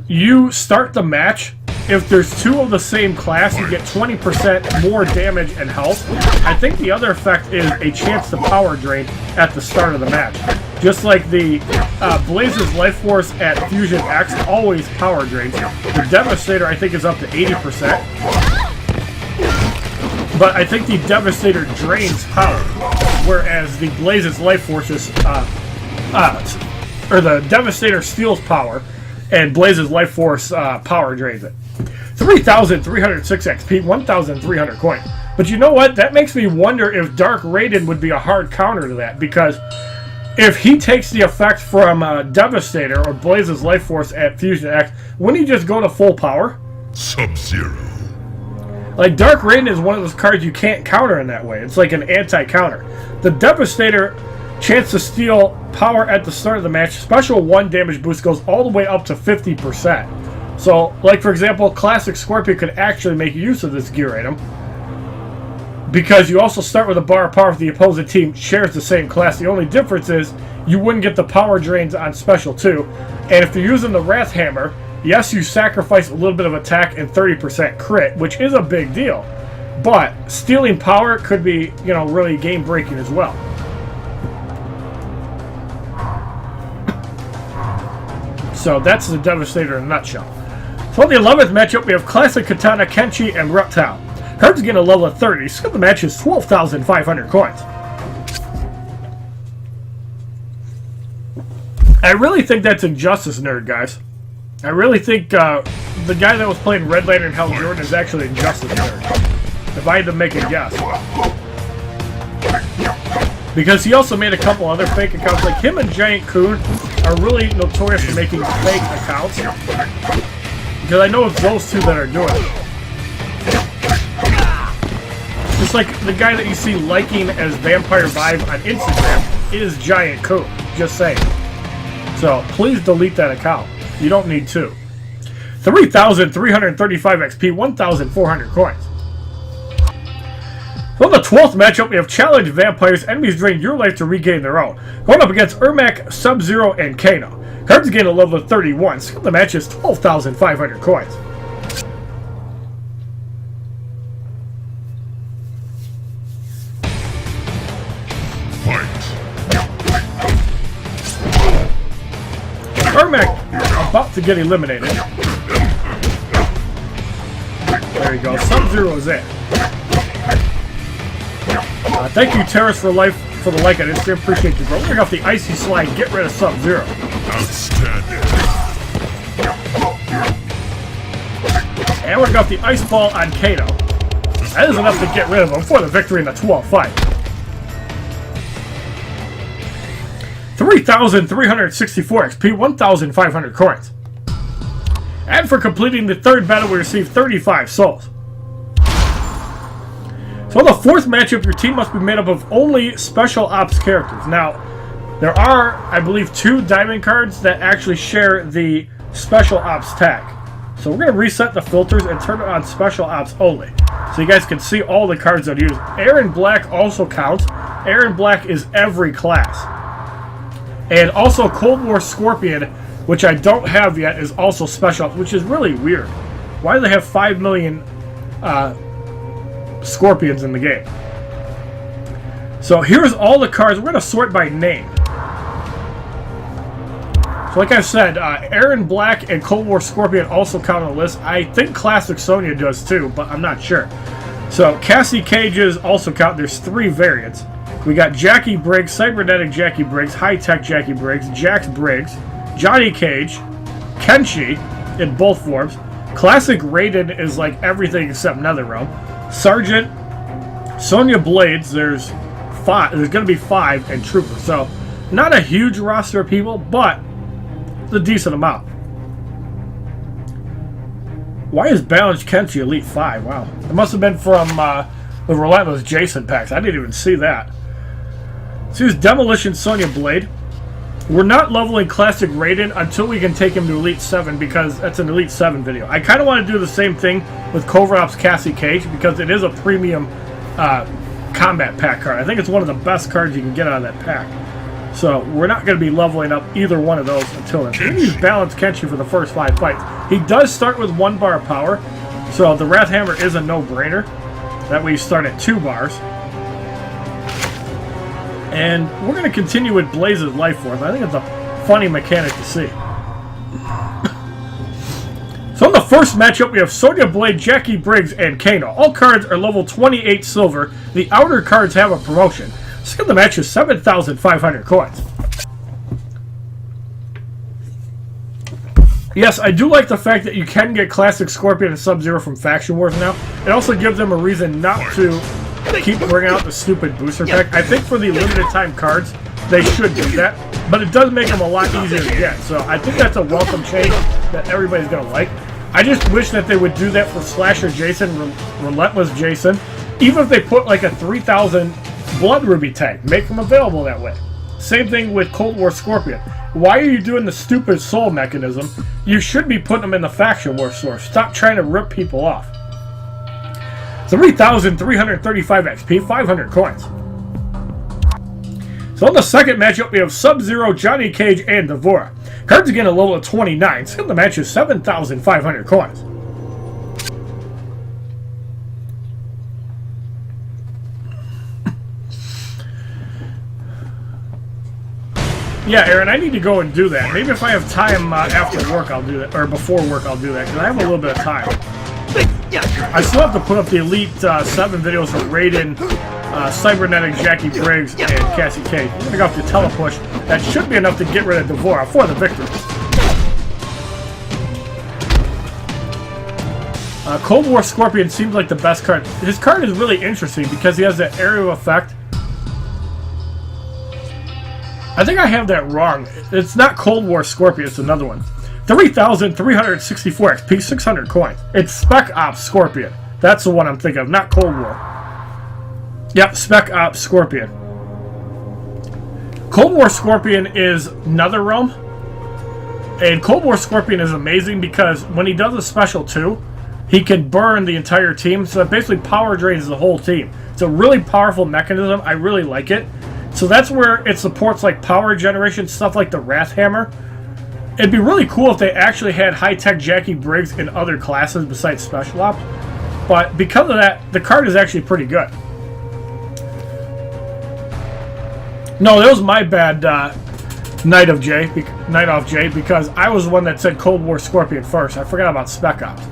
you start the match, if there's two of the same class, you get 20% more damage and health. I think the other effect is a chance to power drain at the start of the match. Just like the Blaze's Life Force at Fusion X always power drains. The Devastator, I think, is up to 80%. But I think the Devastator drains power, whereas the Blaze's Life Force is, or the Devastator steals power, and Blaze's Life Force power drains it. 3,306 XP, 1,300 coins. But you know what? That makes me wonder if Dark Raiden would be a hard counter to that, because if he takes the effect from Devastator or Blaze's Life Force at Fusion X, wouldn't he just go to full power? Sub-Zero. Like, Dark Raiden is one of those cards you can't counter in that way. It's like an anti-counter. The Devastator, chance to steal power at the start of the match, special 1 damage boost goes all the way up to 50%. So, like for example, Classic Scorpion could actually make use of this gear item, because you also start with a bar of power if the opposing team shares the same class. The only difference is you wouldn't get the power drains on Special 2, and if you're using the Wrath Hammer, yes, you sacrifice a little bit of attack and 30% crit, which is a big deal, but stealing power could be, really game-breaking as well. So that's the Devastator in a nutshell. So in the 11th matchup, we have Classic Katana, Kenshi, and Reptile. Cards gain a level of 30. So the match is 12,500 coins. I really think that's Injustice Nerd, guys. I really think the guy that was playing Red Lantern Hell Jordan is actually Injustice Nerd, if I had to make a guess. Because he also made a couple other fake accounts. Like him and Giant Coon are really notorious for making fake accounts. Because I know it's those two that are doing it. Just like the guy that you see liking as Vampire Vibe on Instagram is Giant Coon. Just saying. So please delete that account. You don't need to. 3,335 XP, 1,400 coins. So in the 12th matchup, we have Challenge Vampires. Enemies drain your life to regain their own. Going up against Ermac, Sub-Zero, and Kano. Cards gain a level of 31. So the match is 12,500 coins. Ermac about to get eliminated. There you go. Sub-Zero is in. Thank you, Terrace, for life for the like on Instagram. Appreciate you, bro. We're off the Icy Slide. Get rid of Sub-Zero. Outstanding. And we're off the Ice Ball on Kano. That is enough to get rid of him for the victory in the 12th fight. 3,364 XP, 1,500 coins. And for completing the third battle, we received 35 souls. So in the fourth matchup, your team must be made up of only special ops characters. Now, there are, I believe, 2 diamond cards that actually share the special ops tag. So we're going to reset the filters and turn it on special ops only. So you guys can see all the cards that I use. Aaron Black also counts. Aaron Black is every class. And also Cold War Scorpion, which I don't have yet, is also special ops, which is really weird. Why do they have 5 million Scorpions in the game? So here's all the cards. We're going to sort by name. So like I said, Aaron Black and Cold War Scorpion also count on the list. I think Classic Sonya does too, but I'm not sure. So Cassie Cage's also count. There's 3 variants. We got Jackie Briggs, Cybernetic Jackie Briggs, High Tech Jackie Briggs, Jax Briggs, Johnny Cage, Kenshi in both forms. Classic Raiden is like everything except Netherrealm. Sergeant, Sonya Blades, there's 5. There's going to be 5, and Trooper. So not a huge roster of people, but a decent amount. Why is Balanced Kenshi Elite 5? Wow. It must have been from the Relentless Jason packs. I didn't even see that. So here's Demolition Sonya Blade. We're not leveling Classic Raiden until we can take him to Elite 7 because that's an Elite 7 video. I kind of want to do the same thing with Covert Ops Cassie Cage because it is a premium combat pack card. I think it's one of the best cards you can get out of that pack. So we're not going to be leveling up either one of those until then. We're going to use Balanced Kenshi for the first 5 fights. He does start with 1 bar of power, so the Wrath Hammer is a no-brainer. That way you start at 2 bars. And we're going to continue with Blaze's Life Force. I think it's a funny mechanic to see. So in the first matchup, we have Sonya Blade, Jackie Briggs, and Kano. All cards are level 28 silver. The outer cards have a promotion. Skill of the match is 7,500 coins. Yes, I do like the fact that you can get Classic Scorpion and Sub-Zero from Faction Wars now. It also gives them a reason not to keep bringing out the stupid booster pack. I think for the limited time cards, they should do that. But it does make them a lot easier to get. So I think that's a welcome change that everybody's going to like. I just wish that they would do that for Slasher Jason, Relentless Jason. Even if they put like a 3,000 Blood Ruby tag, make them available that way. Same thing with Cold War Scorpion. Why are you doing the stupid soul mechanism? You should be putting them in the Faction War source. Stop trying to rip people off. 3,335 XP, 500 coins. So in the second matchup, we have Sub-Zero, Johnny Cage, and Devora. Cards again a level of 29. Skill of the match is 7,500 coins. Yeah, Aaron, I need to go and do that. Maybe if I have time after work, I'll do that, or before work, I'll do that, because I have a little bit of time. I still have to put up the Elite 7 videos of Raiden, Cybernetic, Jackie Briggs, and Cassie Cage. I'm going to go off the Telepush. That should be enough to get rid of Devora for the victory. Cold War Scorpion seems like the best card. His card is really interesting because he has that aerial effect. I think I have that wrong. It's not Cold War Scorpion, it's another one. 3,364 XP, 600 coins. It's Spec Ops Scorpion. That's the one I'm thinking of, not Cold War. Yep, Spec Ops Scorpion. Cold War Scorpion is Netherrealm. And Cold War Scorpion is amazing because when he does a special 2, he can burn the entire team. So it basically power drains the whole team. It's a really powerful mechanism. I really like it. So that's where it supports like power generation, stuff like the Wrath Hammer. It'd be really cool if they actually had high-tech Jackie Briggs in other classes besides Special Ops. But because of that, the card is actually pretty good. No, that was my bad, Night Off J, because I was the one that said Cold War Scorpion first. I forgot about Spec Ops.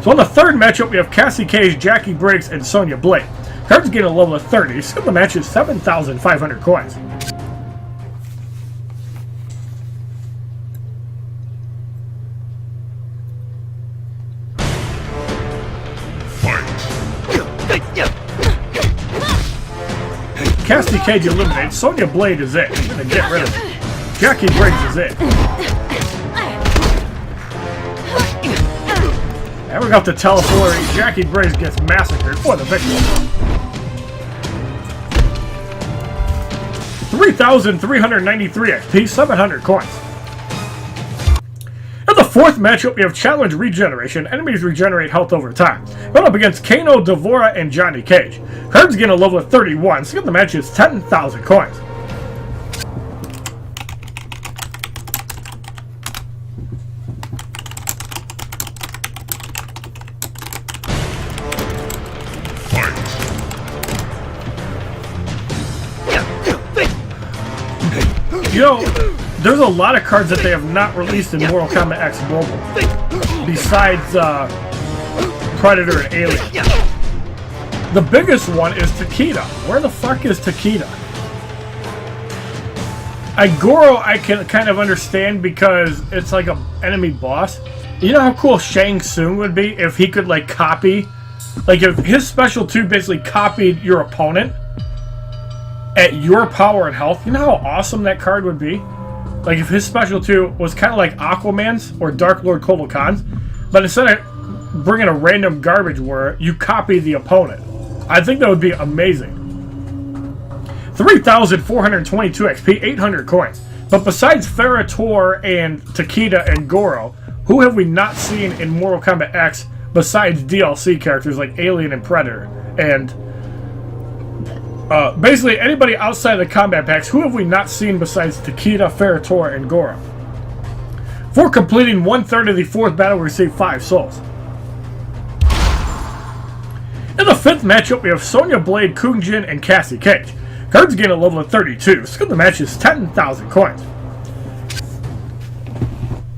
So on the third matchup, we have Cassie Cage, Jackie Briggs, and Sonya Blade. Cards get a level of 30. Skill the match is 7,500 coins. Cassie Cage eliminates. Sonya Blade is it. I'm going to get rid of it. Jackie Briggs is it. And we got the teleport. Jackie Briggs gets massacred for the victory. 3,393 XP, 700 coins. In the fourth matchup, we have Challenge Regeneration. Enemies regenerate health over time. Going up against Kano, Devora, and Johnny Cage. Cards gain a level of 31. Skill of the match is 10,000 coins. You know, there's a lot of cards that they have not released in Mortal Kombat X Mobile, besides Predator and Alien. The biggest one is Takeda. Where the fuck is Takeda? Goro I can kind of understand because it's like an enemy boss. You know how cool Shang Tsung would be if he could like copy, like if his special 2 basically copied your opponent at your power and health. You know how awesome that card would be? Like if his special 2 was kind of like Aquaman's or Dark Lord Kotal Khan's, but instead of bringing a random garbage where you copy the opponent. I think that would be amazing. 3,422 XP, 800 coins. But besides Ferrator and Takeda and Goro, who have we not seen in Mortal Kombat X besides DLC characters like Alien and Predator? And basically anybody outside of the combat packs, who have we not seen besides Takeda, Ferrator, and Goro? For completing 1/3 of the 4th battle, we receive 5 souls. In the 5th matchup, we have Sonya Blade, Kungjin, and Cassie Cage. Cards gain a level of 32. Skill of the match is 10,000 coins.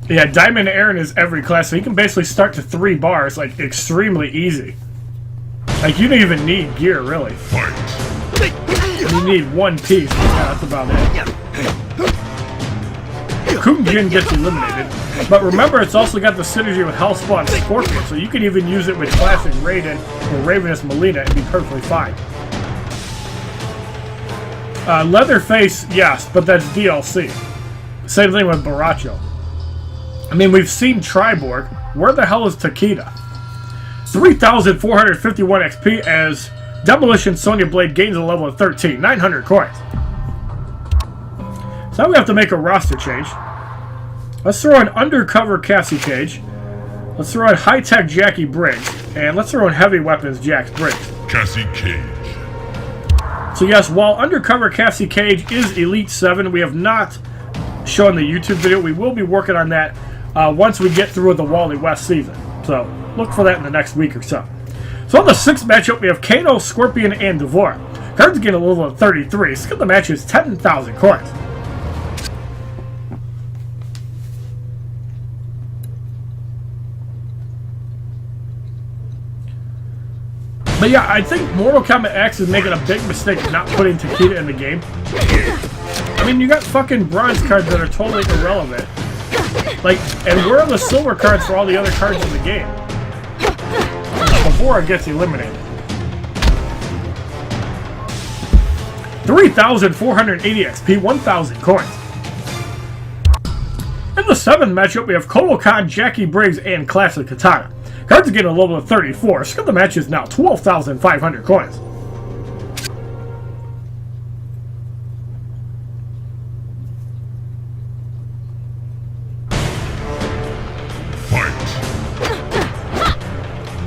Yeah, Diamond Aaron is every class, so you can basically start to 3 bars, like, extremely easy. Like, you don't even need gear, really. You need 1 piece. Yeah, that's about it. Kungjin gets eliminated. But remember, it's also got the synergy with Hellspawn and Scorpion, so you can even use it with Classic Raiden or Ravenous Melina and be perfectly fine. Leatherface, yes, but that's DLC. Same thing with Baracho. I mean, we've seen Triborg. Where the hell is Takeda? 3,451 XP as Demolition Sonya Blade gains a level of 13. 900 coins. So now we have to make a roster change. Let's throw in Undercover Cassie Cage. Let's throw in High Tech Jackie Briggs. And let's throw in Heavy Weapons Jax Briggs. Cassie Cage. So yes, while Undercover Cassie Cage is Elite 7, we have not shown the YouTube video. We will be working on that once we get through the Wally West season. So look for that in the next week or so. So in the 6th matchup, we have Kano, Scorpion, and Devora. Cards gain a level of 33. Skill of the match is 10,000 coins. But yeah, I think Mortal Kombat X is making a big mistake not putting Takeda in the game. I mean, you got fucking bronze cards that are totally irrelevant. Like, and where are the silver cards for all the other cards in the game? Before it gets eliminated. 3,480 XP, 1,000 coins. In the 7th matchup, we have Kotal Khan, Jackie Briggs, and Classic Kitana. Cards get a level of 34. Skill of the match is now 12,500 coins.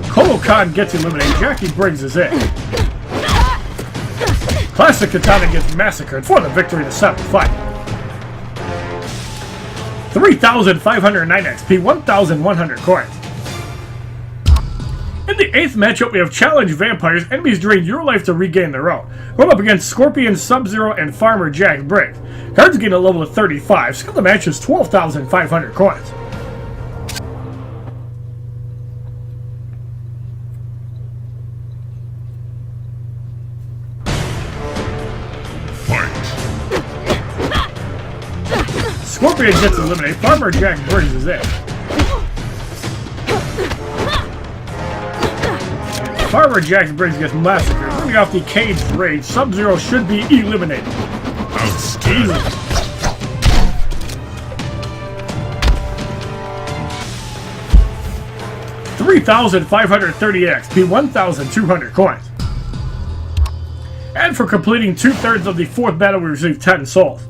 Kotal Khan gets eliminated. Jackie Briggs is in. Classic Kitana gets massacred for the victory in the 7th fight. 3,509 XP, 1,100 coins. In the 8th matchup, we have Challenge Vampires. Enemies drain your life to regain their own. Going up against Scorpion, Sub-Zero, and Farmer Jack Briggs. Cards gain a level of 35. Skill of the match is 12,500 coins. Scorpion gets eliminated. Farmer Jack Briggs is in. Farmer Jack Briggs gets massacred. Running off the Cage Raid, Sub-Zero should be eliminated. Outstanding. 3,530 XP, 1,200 coins. And for completing 2/3 of the 4th battle, we receive 10 souls.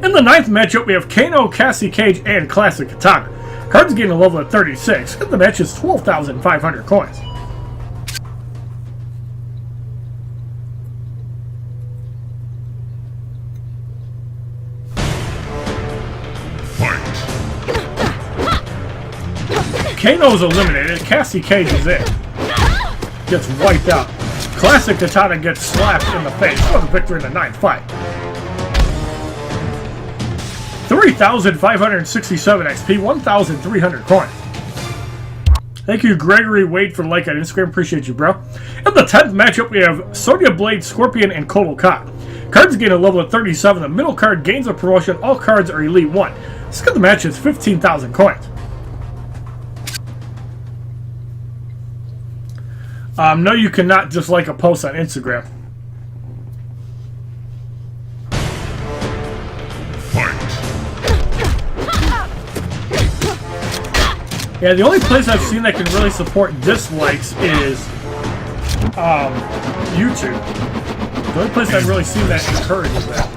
In the 9th matchup, we have Kano, Cassie Cage, and Classic Katana. Cards gain a level at 36, and the match is 12,500 coins. Kano's eliminated, Cassie Cage is in. Gets wiped out. Classic Katana gets slapped in the face for the victory in the 9th fight. 3,567 XP, 1,300 coins. Thank you, Gregory Wade, for the like on Instagram. Appreciate you, bro. In the 10th matchup, we have Sonya Blade, Scorpion, and Kotal Khan. Cards gain a level of 37. The middle card gains a promotion. All cards are Elite 1. Let's get the match is 15,000 coins. No, you cannot dislike a post on Instagram. Yeah, the only place I've seen that can really support dislikes is YouTube. The only place I've really seen that encourages that.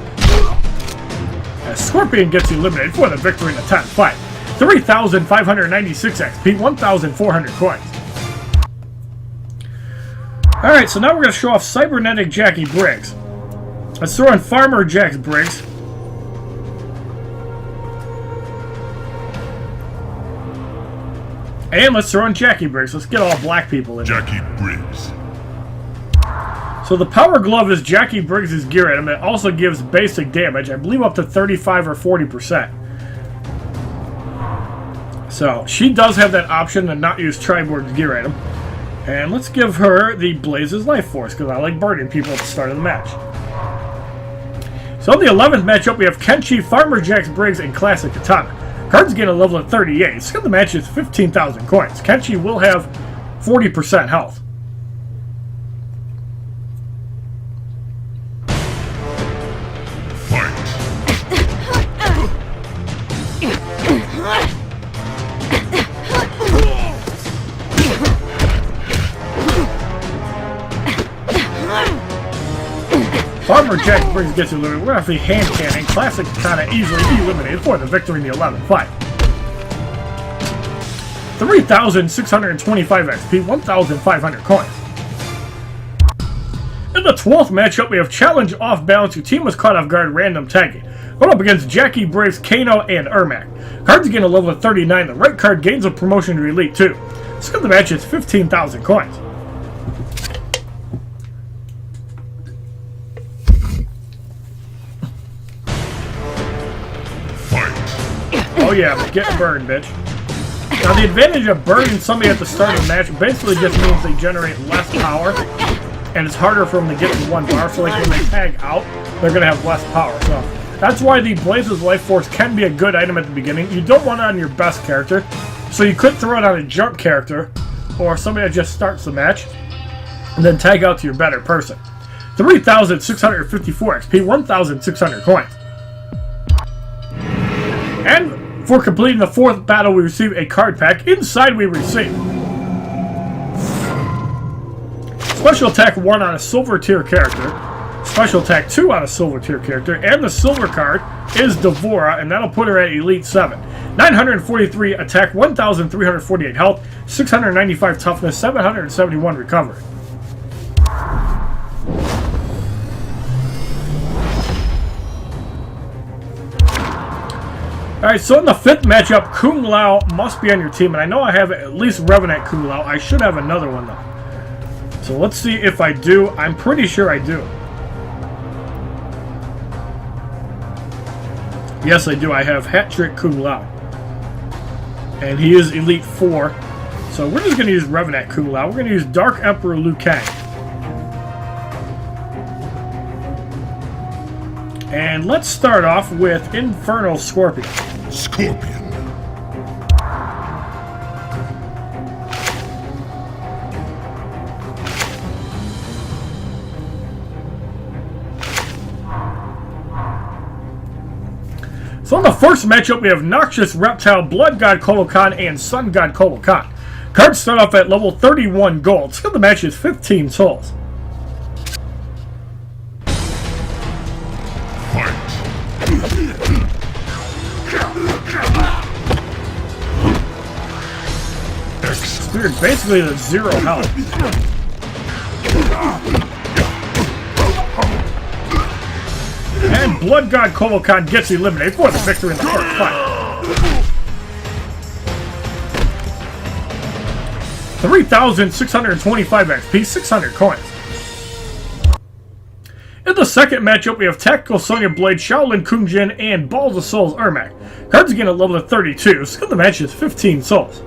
Scorpion gets eliminated for the victory in the 10th fight. 3,596 XP, 1,400 coins. Alright, so now we're going to show off Cybernetic Jackie Briggs. Let's throw in Farmer Jax Briggs. And let's throw in Jackie Briggs. Let's get all black people in. Jackie Briggs. So the Power Glove is Jackie Briggs' gear item. It also gives basic damage, I believe up to 35 or 40%. So she does have that option to not use Triborg's gear item. And let's give her the Blaze's Life Force, because I like burning people at the start of the match. So in the 11th matchup, we have Kenshi, Farmer Jax Briggs, and Classic Katana. Cards gain a level of 38. So the match is 15,000 coins. Kenshi will have 40% health. Farmer Jax Briggs gets eliminated. We're going to have the hand cannon. Classic Katana easily eliminated for the victory in the 11th fight. 3,625 XP, 1,500 coins. In the 12th matchup, we have Challenge Off Balance. Your team was caught off guard, random tagging. Going up against Jackie Briggs, Kano, and Ermac. Cards gain a level of 39. The right card gains a promotion to Elite 2. Let's get the match. It's 15,000 coins. Oh yeah, get burned, bitch. Now the advantage of burning somebody at the start of the match basically just means they generate less power, and it's harder for them to get to one bar, so like when they tag out, they're going to have less power. So that's why the Blaze's Life Force can be a good item at the beginning. You don't want it on your best character, so you could throw it on a junk character, or somebody that just starts the match, and then tag out to your better person. 3,654 XP, 1,600 coins. And for completing the 4th battle, we receive a card pack. Inside, we receive Special Attack 1 on a Silver Tier character, Special Attack 2 on a Silver Tier character, and the silver card is Devora, and that'll put her at Elite 7. 943 attack, 1,348 health, 695 toughness, 771 recovery. Alright, so in the 5th matchup, Kung Lao must be on your team, and I know I have at least Revenant Kung Lao. I should have another one, though. So let's see if I do. I'm pretty sure I do. Yes, I do. I have Hat Trick Kung Lao. And he is Elite 4. So we're just going to use Revenant Kung Lao. We're going to use Dark Emperor Liu Kang. And let's start off with Infernal Scorpion. Scorpion. So in the first matchup, we have Noxious Reptile, Blood God Kotal Khan, and Sun God Kotal Khan. Cards start off at level 31 gold. Skill of the match is 15 souls. Spirit basically at 0 health. And Blood God Kovalkan gets eliminated for the victory in the first fight. 3,625 XP, 600 coins. In the second matchup, we have Tactical Sonya Blade, Shaolin Kungjin, and Balls of Souls Ermac. Cards again at level of 32. Skill of the match is 15 souls.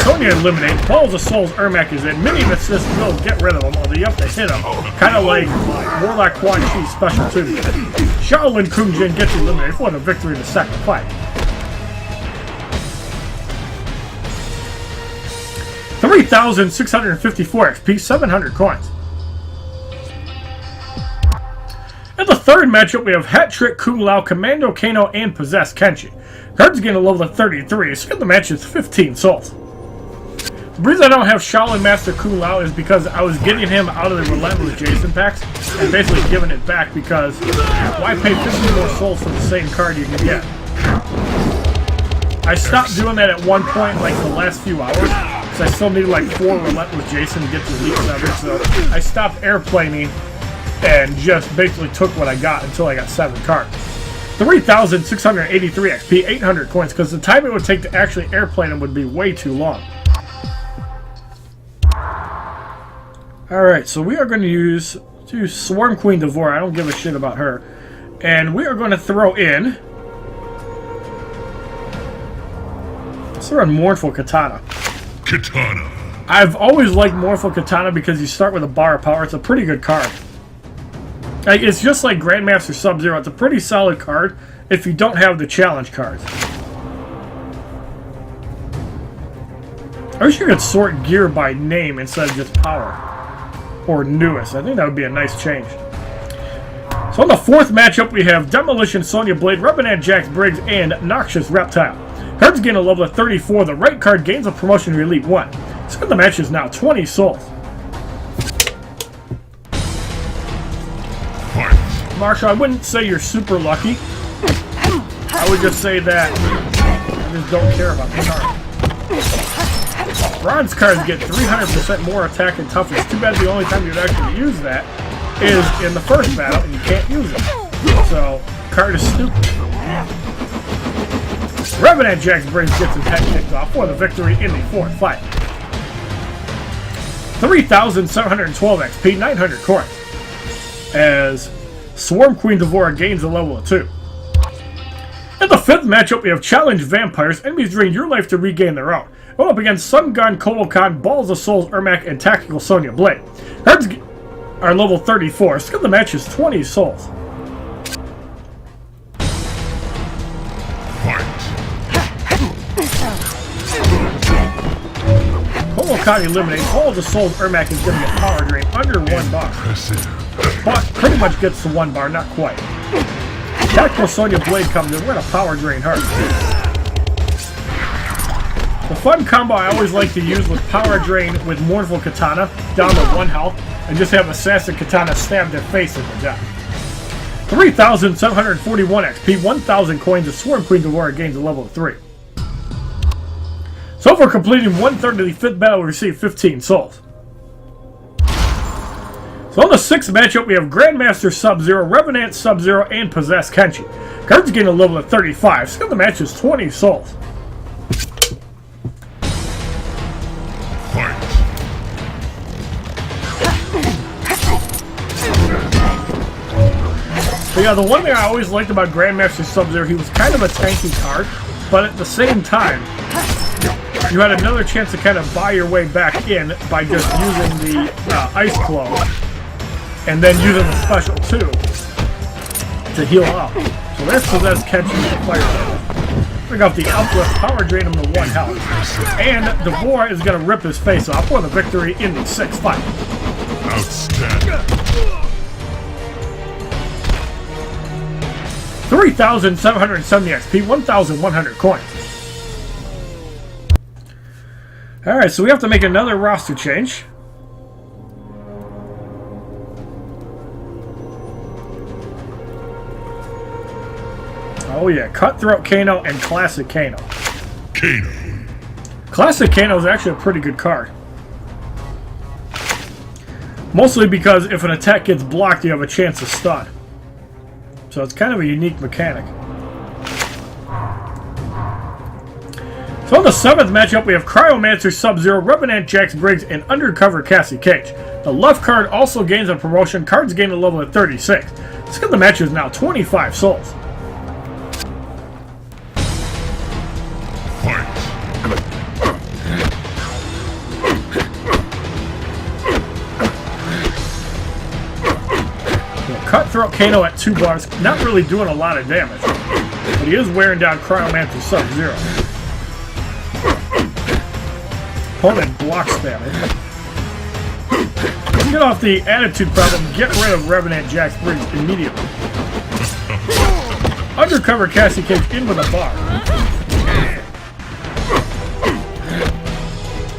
Sonya eliminated. Balls of Souls Ermac is in. Mini assist will get rid of him, although you have to hit him. Kind of like Warlock Quan Chi's special too. Shaolin Kungjin gets eliminated for the victory in the second fight. 3,654 XP, 700 coins. In the third matchup, we have Hat Trick Kung Lao, Commando Kano, and Possessed Kenshi. Cards again a level of 33. Skill of the match is 15 souls. The reason I don't have Shaolin Master Kung Lao is because I was getting him out of the Relentless Jason packs and basically giving it back because why pay 50 more souls for the same card you can get? I stopped doing that at one point, like the last few hours, because I still needed like 4 Relentless Jason to get to Elite 7, so I stopped airplaning and just basically took what I got until I got 7 cards. 3,683 XP, 800 coins, because the time it would take to actually airplane them would be way too long. Alright, so we are going to use Swarm Queen Devora. I don't give a shit about her. And we are going to throw in... let's throw in Mournful Kitana. Kitana. I've always liked Mournful Kitana because you start with a bar of power. It's a pretty good card. Like, it's just like Grandmaster Sub-Zero. It's a pretty solid card if you don't have the challenge cards. I wish you could sort gear by name instead of just power. Or newest. I think that would be a nice change. So in the fourth matchup, we have Demolition Sonya Blade, Revenant Jax Briggs, and Noxious Reptile. Cards gain a level of 34. The right card gains a promotion to Elite 1. Skill of the match is now 20 souls. Marshall, I wouldn't say you're super lucky. I would just say that I just don't care about the card. Bronze cards get 300% more attack and toughness. Too bad the only time you'd actually use that is in the first battle, and you can't use it. So, card is stupid. Revenant Jax Briggs gets his head kicked off for the victory in the fourth fight. 3,712 XP, 900 coins. As Swarm Queen Devora gains a level of 2. In the fifth matchup, we have Challenge Vampires. Enemies drain your life to regain their own. Going up against Sun Gun, Kovalkan, Balls of Souls, Ermac, and Tactical Sonya Blade. Cards are level 34. Skill of the match is 20 souls. Kovalkan eliminates Balls of Souls. Ermac is getting a power drain under 1 bar. But pretty much gets to 1 bar, not quite. Tactical Sonya Blade comes in. We're going to power drain her. The fun combo I always like to use was Power Drain with Mournful Kitana down to 1 health and just have Assassin Kitana stab their face in the death. 3,741 XP, 1,000 coins. The Swarm Queen Devora gains a level of 3. So for completing 1/3 of the 5th battle, we receive 15 souls. So in the 6th matchup, we have Grandmaster Sub-Zero, Revenant Sub-Zero, and Possessed Kenshi. Cards gain a level of 35. Skill of the match is 20 souls. But yeah, the one thing I always liked about Grandmaster Sub-Zero, he was kind of a tanky card, but at the same time, you had another chance to kind of buy your way back in by just using the Ice Clone, and then using the special too to heal up. So there's Possessed Kenshi with the fire. Bring off the uplift, power drain him to 1 health. And Devore is going to rip his face off for the victory in the 6th fight. Outstanding. 3,770 XP, 1,100 coins. Alright, so we have to make another roster change. Oh yeah, Cutthroat Kano and Classic Kano. Kano. Classic Kano is actually a pretty good card. Mostly because if an attack gets blocked, you have a chance to stun. So it's kind of a unique mechanic. So in the 7th matchup, we have Cryomancer Sub-Zero, Revenant Jax Briggs, and Undercover Cassie Cage. The left card also gains a promotion. Cards gain a level at 36. Let's get the match is now 25 souls. Cutthroat Kano at 2 bars, not really doing a lot of damage, but he is wearing down Cryomancer Sub-Zero. Opponent block spamming. Let's get off the attitude problem, get rid of Revenant Jax Briggs immediately. Undercover Cassie Cage in with a bar.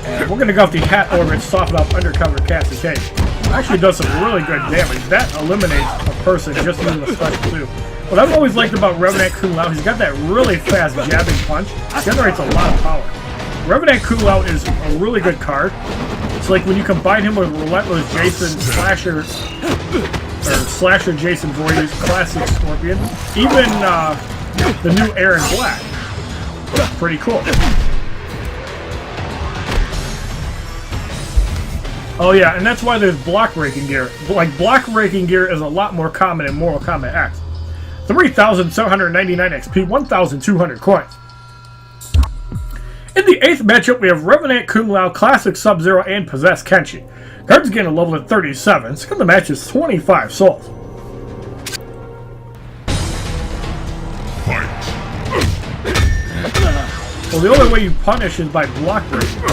And we're going to go off the Hat Orbit, soften up Undercover Cassie Cage. Actually does some really good damage. That eliminates a person just using a special too. What I've always liked about Revenant Kung Lao, he's got that really fast jabbing punch. Generates a lot of power. Revenant Kung Lao is a really good card. It's like when you combine him with Relentless Jason, Slasher Jason Voorhees, Classic Scorpion, even the new Aaron Black. Pretty cool. Oh yeah, and that's why there's block breaking gear. Like, block breaking gear is a lot more common in Mortal Kombat X. 3,799 XP, 1,200 coins. In the 8th matchup, we have Revenant Kung Lao, Classic Sub-Zero, and Possessed Kenshi. Cards gain a level at 37. So the match is 25 souls. Fight. Well, the only way you punish is by block breaking.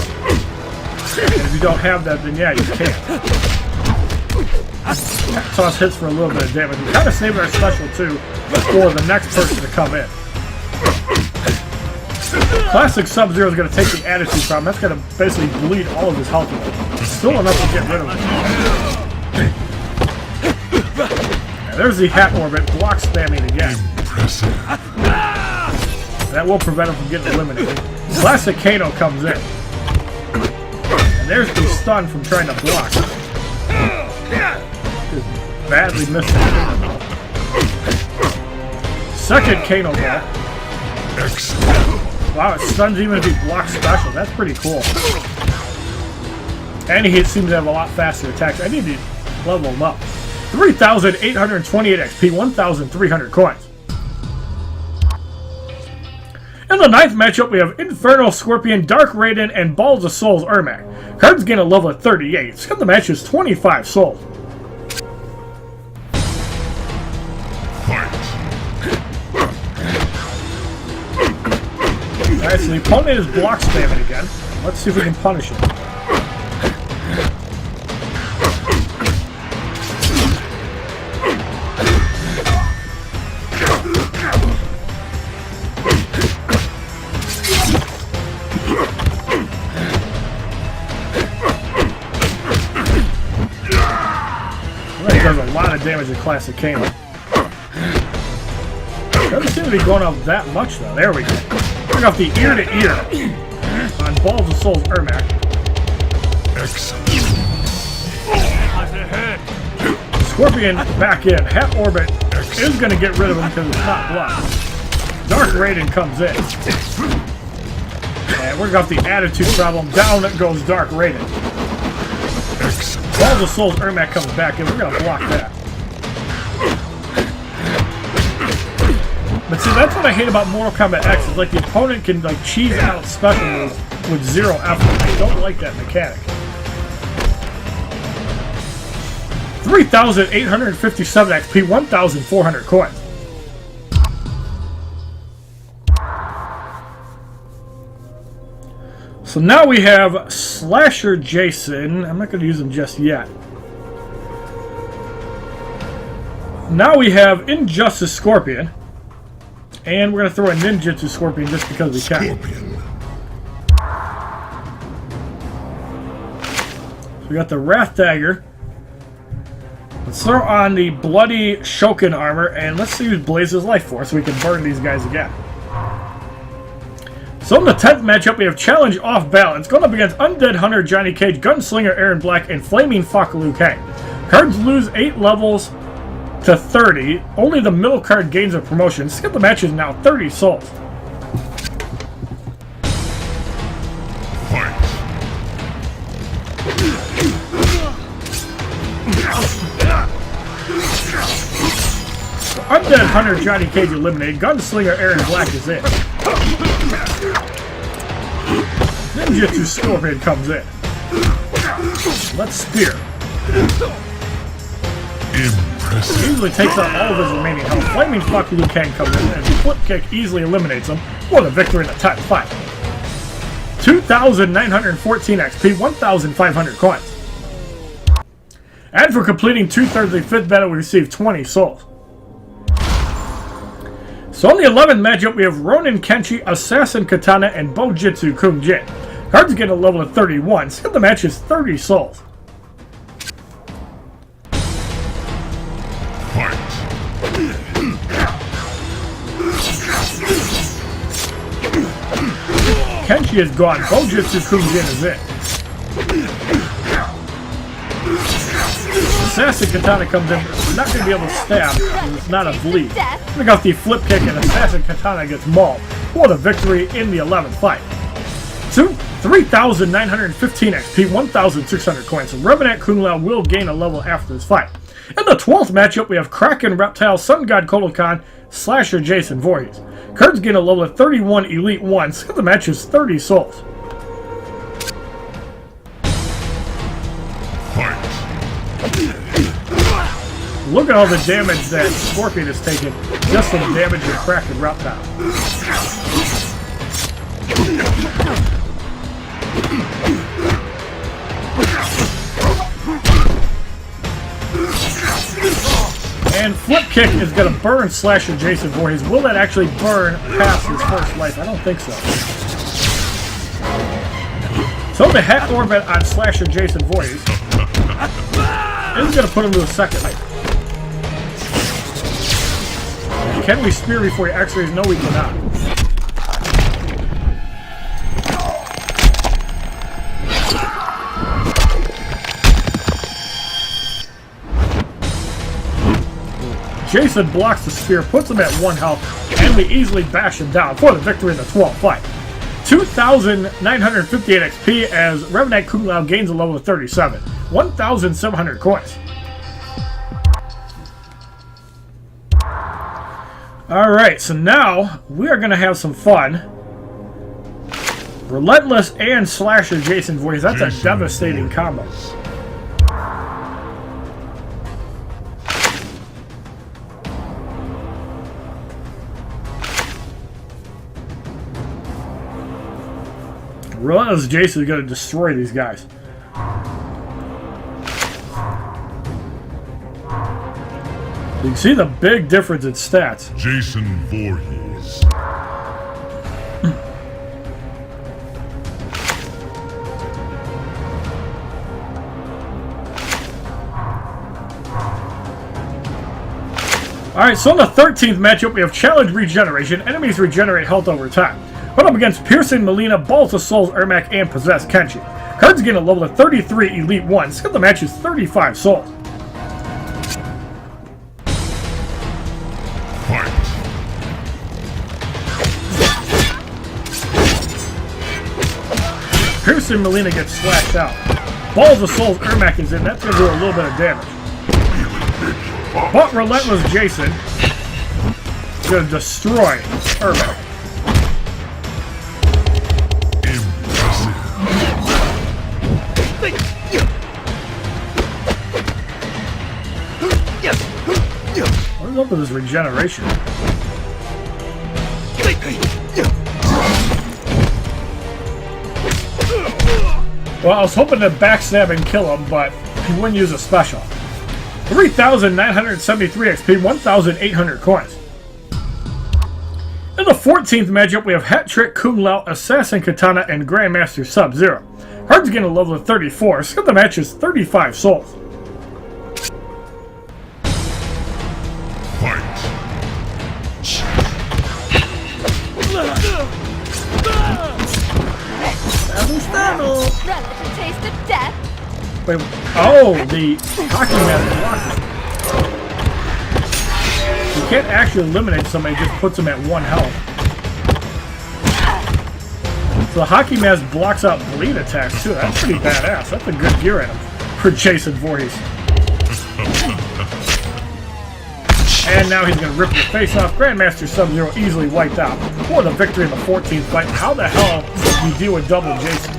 And if you don't have that, then yeah, you can't. Toss hits for a little bit of damage. We kind of saving our special too for the next person to come in. Classic Sub-Zero is going to take the attitude problem. That's going to basically bleed all of his health away. Still enough to get rid of him. And there's the Hat Orbit, block spamming again. That will prevent him from getting eliminated. Classic Kano comes in. And there's the stun from trying to block. Just badly missed it. Second Kano ball. Wow, it stuns even if he blocks special. That's pretty cool. And he seems to have a lot faster attacks. I need to level him up. 3,828 XP, 1,300 coins. In the 9th matchup, we have Inferno Scorpion, Dark Raiden, and Balls of Souls Ermac. Cards gain a level at 38. So the match is 25 souls. Alright, so the opponent is block spamming again. Let's see if we can punish him. He does a lot of damage to Classic Kano. Doesn't seem to be going up that much though. There we go. Bring off the ear to ear on Balls of Souls Ermac. Scorpion back in. Hat Orbit is going to get rid of him because it's not blocked. Dark Raiden comes in. And we're going to off the attitude problem. Down goes Dark Raiden. Balls of Souls Ermac comes back in. We're going to block that. But see, that's what I hate about Mortal Kombat X, is like the opponent can like cheese out special moves with zero effort. I don't like that mechanic. 3,857 XP, 1,400 coins. So now we have Slasher Jason. I'm not going to use him just yet. Now we have Injustice Scorpion. And we're going to throw a Ninjutsu Scorpion just because we can. So we got the Wrath Dagger. Let's throw on the Bloody Shokin armor, and let's use Blaze's Life Force so we can burn these guys again. So in the 10th matchup, we have Challenge Off Balance, going up against Undead Hunter Johnny Cage, Gunslinger Aaron Black, and Flaming Fuck Liu Kang. Cards lose 8 levels to 30. Only the middle card gains a promotion. Skip the match is now 30 souls. Undead Hunter Johnny Cage eliminated. Gunslinger Aaron Black is in. Ninjutsu Scorpion comes in. Let's spear. Impressive. Easily takes out all of his remaining health. Flaming Fuck Liu Kang comes in, and Flip Kick easily eliminates him for the victory in the top 5. 2,914 XP, 1,500 coins. And for completing 2/3 of the 5th battle, we receive 20 souls. So in the 11th matchup, we have Ronin Kenshi, Assassin Katana, and Bojutsu Kung Jin. Cards get a level of 31. Skip the match is 30 souls. Kenshi is gone. Bojutsu Kung Jin is in. Assassin Katana comes in. We're not going to be able to stab because it's not a bleed. Pick off the Flip Kick, and Assassin Katana gets mauled for the victory in the 11th fight. 3,915 XP, 1,600 coins. So Revenant Kung Lao will gain a level after this fight. In the 12th matchup, we have Kraken Reptile, Sun God Kotal Khan, Slasher Jason Voorhees. Cards gain a level of 31 Elite 1. So the match is 30 souls. Look at all the damage that Scorpion has taken just from the damage of Kraken Reptile. And Flip Kick is going to burn Slasher Jason Voorhees. Will that actually burn past his first life? I don't think so. So the Hat Orbit on Slasher Jason Voorhees is going to put him to a second life. Can we spear before he X-rays? No, we cannot. Jason blocks the spear, puts him at 1 health, and we easily bash him down for the victory in the 12th fight. 2,958 XP as Revenant Kung Lao gains a level of 37. 1,700 coins. Alright, so now we are going to have some fun. Relentless and Slasher Jason Voorhees. That's a devastating combo. Relentless Jason is going to destroy these guys. You can see the big difference in stats. Jason Voorhees. Alright, so in the 13th matchup, we have Challenge Regeneration. Enemies regenerate health over time. Put up against Piercing Melina, Balls of Souls, Ermac, and Possessed Kenshi. Cards gain a level of 33 Elite 1. Skip the match is 35 souls. Piercing Melina gets slashed out. Balls of Souls, Ermac is in. That's going to do a little bit of damage. But Relentless Jason is going to destroy Ermac. What is up with this regeneration? Well, I was hoping to backstab and kill him, but he wouldn't use a special. 3,973 XP, 1,800 coins. In the 14th matchup, we have Hat Trick, Kung Lao, Assassin Katana, and Grandmaster Sub-Zero. Hard to get a level of 34. Skill the match is 35 souls. Fight. Relish a taste of death. Wait, oh, the hockey mask blocks it. You can't actually eliminate somebody, just puts them at 1 health. So the hockey mask blocks out bleed attacks too. That's pretty badass. That's a good gear item for Jason Voorhees. And now he's going to rip your face off. Grandmaster Sub-Zero easily wiped out. For the victory in the 14th fight. How the hell do you deal with double Jasons?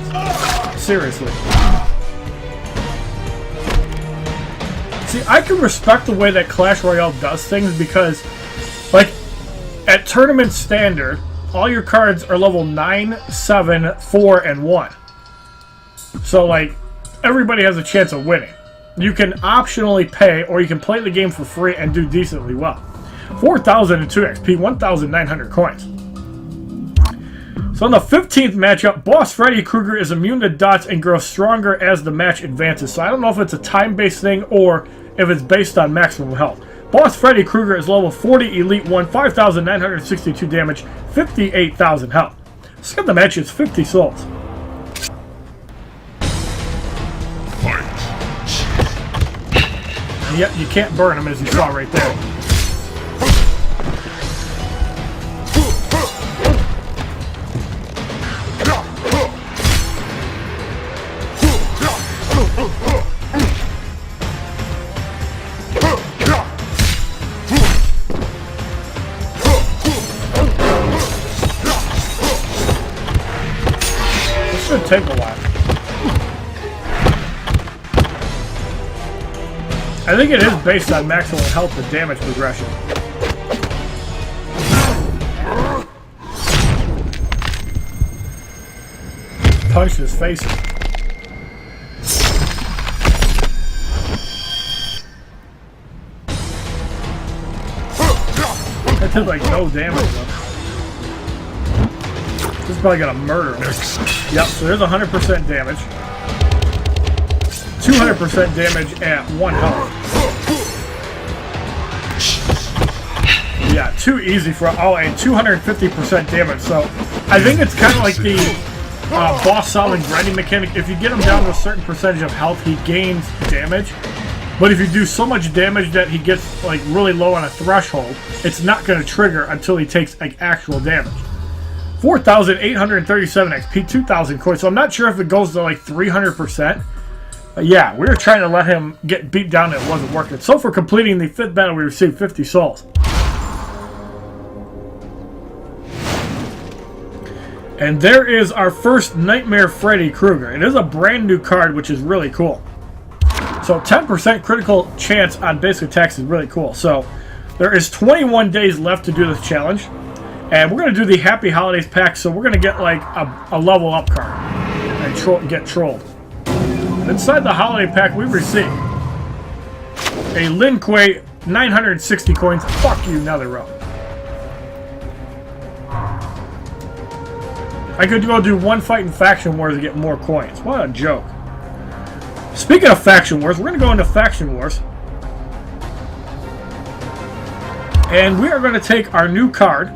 Seriously. See, I can respect the way that Clash Royale does things because, like, at Tournament Standard, all your cards are level 9, 7, 4, and 1. So, like, everybody has a chance of winning. You can optionally pay, or you can play the game for free and do decently well. 4,002 XP, 1,900 coins. So in the 15th matchup, Boss Freddy Krueger is immune to dots and grows stronger as the match advances. So I don't know if it's a time-based thing or if it's based on maximum health. Boss Freddy Krueger is level 40, Elite 1, 5,962 damage, 58,000 health. Skip the match is 50 souls. And yet you can't burn him as you saw right there. This should take a while. I think it is based on maximum health and damage progression. Punch his face. That did like no damage though. This is probably gonna murder him. Yep, so there's 100% damage. 200% damage at 1 health. Yeah, too easy for and 250% damage. So I think it's kind of like the boss solid grinding mechanic. If you get him down to a certain percentage of health, he gains damage. But if you do so much damage that he gets like really low on a threshold, it's not going to trigger until he takes like actual damage. 4,837 XP, 2,000 coins. So I'm not sure if it goes to like 300%. Yeah, we were trying to let him get beat down and it wasn't working. So for completing the 5th battle, we received 50 souls. And there is our first Nightmare Freddy Krueger. It is a brand new card, which is really cool. So 10% critical chance on basic attacks is really cool. So there is 21 days left to do this challenge. And we're going to do the Happy Holidays pack, so we're going to get like a level up card and get trolled. Inside the holiday pack, we received a Lin Kuei, 960 coins. Fuck you, Netherrealm. I could go do one fight in Faction Wars to get more coins. What a joke. Speaking of Faction Wars, we're going to go into Faction Wars. And we are going to take our new card.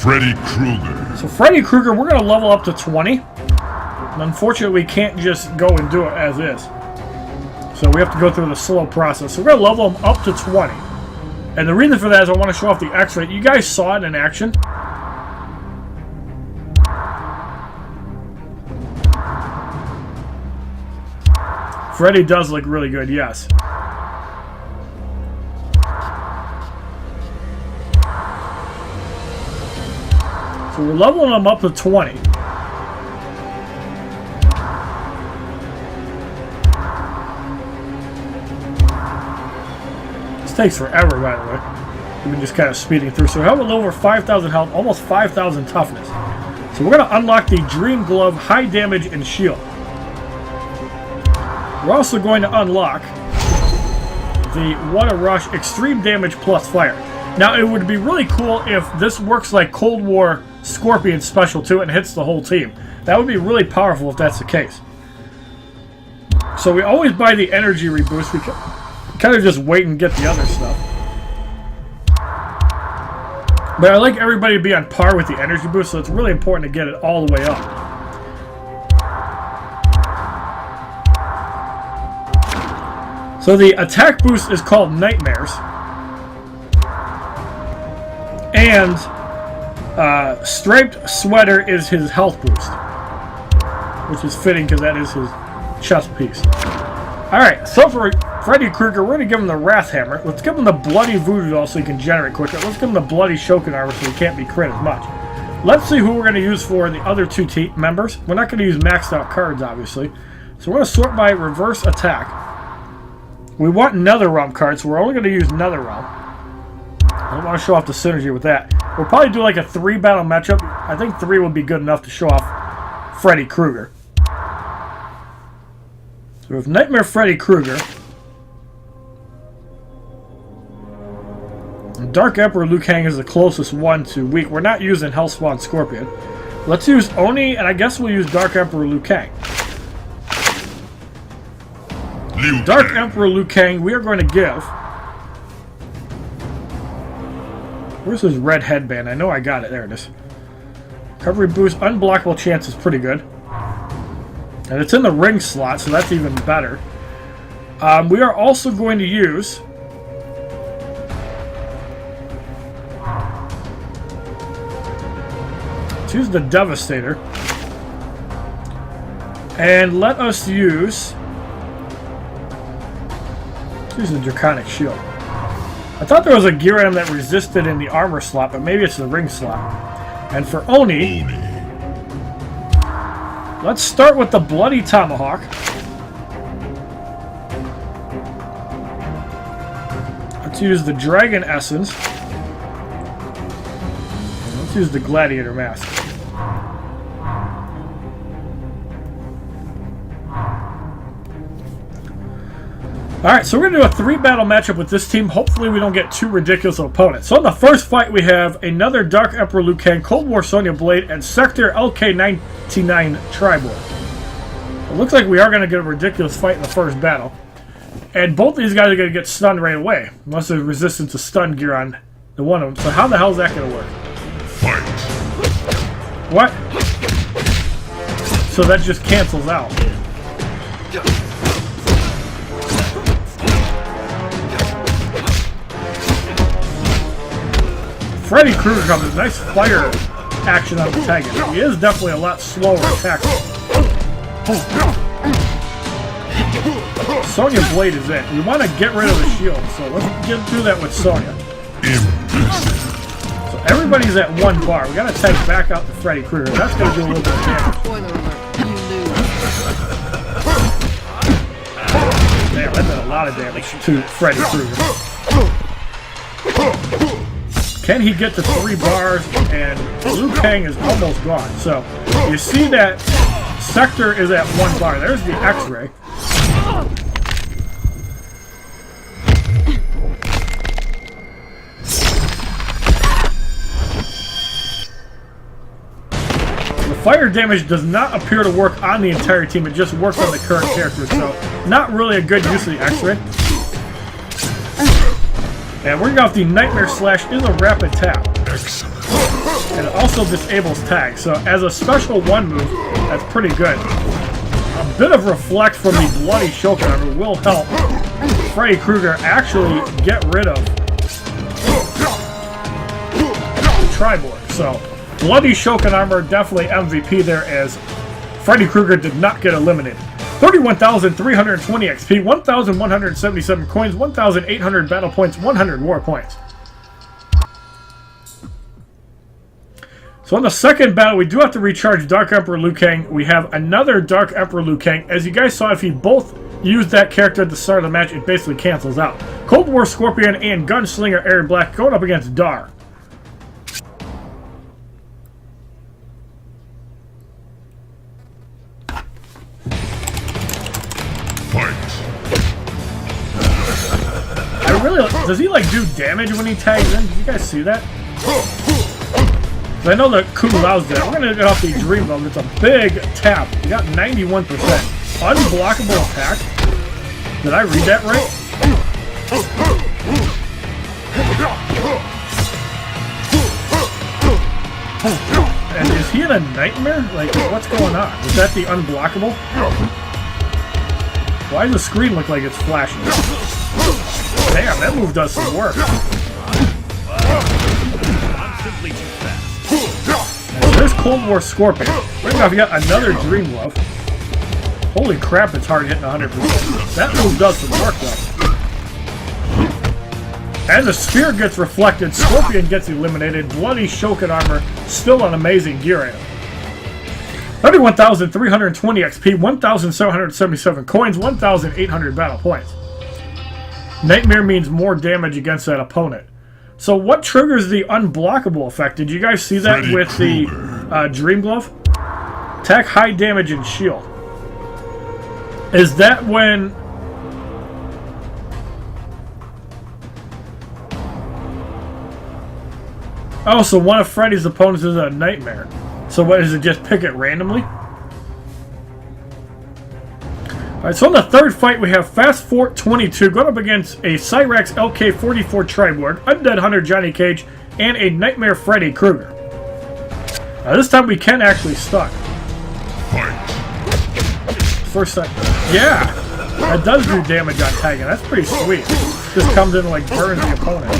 Freddy Krueger. So Freddy Krueger, we're going to level up to 20. And unfortunately, we can't just go and do it as is. So we have to go through the slow process. So we're going to level him up to 20. And the reason for that is I want to show off the X-ray. You guys saw it in action. Freddy does look really good, yes. So we're leveling him up to 20. This takes forever, by the way. We've been just kind of speeding through. So we have a little over 5,000 health, almost 5,000 toughness. So we're going to unlock the Dream Glove, high damage, and shield. We're also going to unlock the Water Rush, extreme damage plus fire. Now, it would be really cool if this works like Cold War Scorpion special too and hits the whole team. That would be really powerful if that's the case. So we always buy the energy reboost. We kind of just wait and get the other stuff. But I like everybody to be on par with the energy boost, so it's really important to get it all the way up. So the attack boost is called Nightmares. And Striped Sweater is his health boost. Which is fitting because that is his chest piece. Alright, so for Freddy Krueger, we're going to give him the Wrath Hammer. Let's give him the Bloody Voodoo Doll so he can generate quicker. Let's give him the Bloody Shokin Armor so he can't be crit as much. Let's see who we're going to use for the other two members. We're not going to use maxed out cards, obviously. So we're going to sort by reverse attack. We want Netherrealm cards, so we're only going to use Netherrealm. I don't want to show off the synergy with that. We'll probably do like a 3-battle matchup. I think 3 would be good enough to show off Freddy Krueger. So with Nightmare Freddy Krueger, Dark Emperor Liu Kang is the closest one to weak. We're not using Hellspawn Scorpion. Let's use Oni, and I guess we'll use Dark Emperor Liu Kang. Dark Emperor Liu Kang, we are going to give... Where's his red headband? I know I got it. There it is. Recovery boost, unblockable chance is pretty good. And it's in the ring slot, so that's even better. We are also going to use... Let's use the Devastator. And let us use... Let's use the Draconic Shield. I thought there was a gear item that resisted in the armor slot, but maybe it's the ring slot. And for Oni... Let's start with the Bloody Tomahawk. Let's use the Dragon Essence. And let's use the Gladiator Mask. Alright, so we're going to do a 3-battle matchup with this team. Hopefully we don't get too ridiculous of opponents. So in the first fight we have another Dark Emperor Liu Kang, Cold War Sonya Blade, and Sector LK99 Triborg. It looks like we are going to get a ridiculous fight in the first battle. And both these guys are going to get stunned right away. Unless there's resistance to stun gear on the one of them. So how the hell is that going to work? Fight. What? So that just cancels out. Freddy Krueger comes with nice fire action on the tag. He is definitely a lot slower attacking. Sonya Blade is it. We want to get rid of the shield, so let's do that with Sonya. So everybody's at 1 bar. We got to take back out to Freddy Krueger. That's going to do a little bit of damage. Spoiler alert, you lose. Damn, that did a lot of damage to Freddy Krueger. Can he get to 3 bars? And Liu Kang is almost gone. So you see that Sector is at 1 bar. There's the X-ray. The fire damage does not appear to work on the entire team. It just works on the current character. So not really a good use of the X-ray. And working off the Nightmare Slash is a rapid tap. And it also disables tag. So as a special 1 move, that's pretty good. A bit of reflect from the Bloody Shokin Armor will help Freddy Krueger actually get rid of the Triborg. So Bloody Shokin Armor definitely MVP there, as Freddy Krueger did not get eliminated. 31,320 XP, 1,177 coins, 1,800 battle points, 100 war points. So in the second battle, we do have to recharge Dark Emperor Liu Kang. We have another Dark Emperor Liu Kang. As you guys saw, if he both use that character at the start of the match, it basically cancels out. Cold War Scorpion and Gunslinger Aaron Black going up against Dar. Does he like do damage when he tags in? Did you guys see that? I know that Ku Lao's there. We're gonna get off the Dream Bone. It's a big tap. We got 91%. Unblockable attack. Did I read that right? And is he in a nightmare? Like, what's going on? Is that the unblockable? Why does the screen look like it's flashing? Damn, that move does some work. And there's Cold War Scorpion. Right now, we got another Dream Glove. Holy crap, it's hard hitting 100%. That move does some work, though. And the Sphere gets reflected. Scorpion gets eliminated. Bloody Shokin Armor still an amazing gear item. 31,320 XP, 1,777 coins, 1,800 battle points. Nightmare means more damage against that opponent. So what triggers the unblockable effect? Did you guys see that Freddy with Krueger. the Dream Glove? Attack, high damage, and shield. Is that when... Oh, so one of Freddy's opponents is a Nightmare. So what, is it just pick it randomly? Alright, so in the third fight we have Fast Fort 22 going up against a Cyrax LK-44 Triborg, Undead Hunter Johnny Cage, and a Nightmare Freddy Krueger. Now this time we can actually stun. First time. Yeah! That does do damage on tagging. That's pretty sweet. Just comes in and like burns the opponent.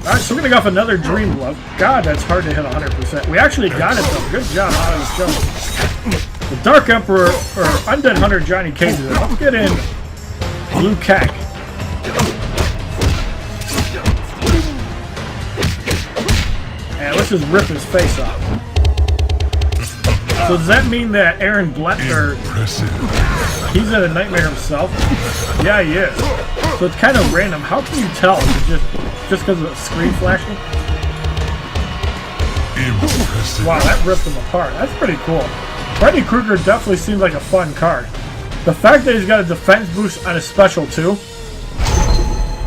Alright, so we're going to go off another Dream Glove. God, that's hard to hit 100%. We actually got it though. Good job, HollywoodShono. The Dark Emperor, or Undead Hunter Johnny Cage. Let's get in Blue Kang. And let's just rip his face off. So does that mean that Aaron Black, or he's in a Nightmare himself? Yeah, he is. So it's kind of random. How can you tell? Is it just because of the screen flashing? Wow, that ripped him apart. That's pretty cool. Freddy Krueger definitely seems like a fun card. The fact that he's got a defense boost on his special 2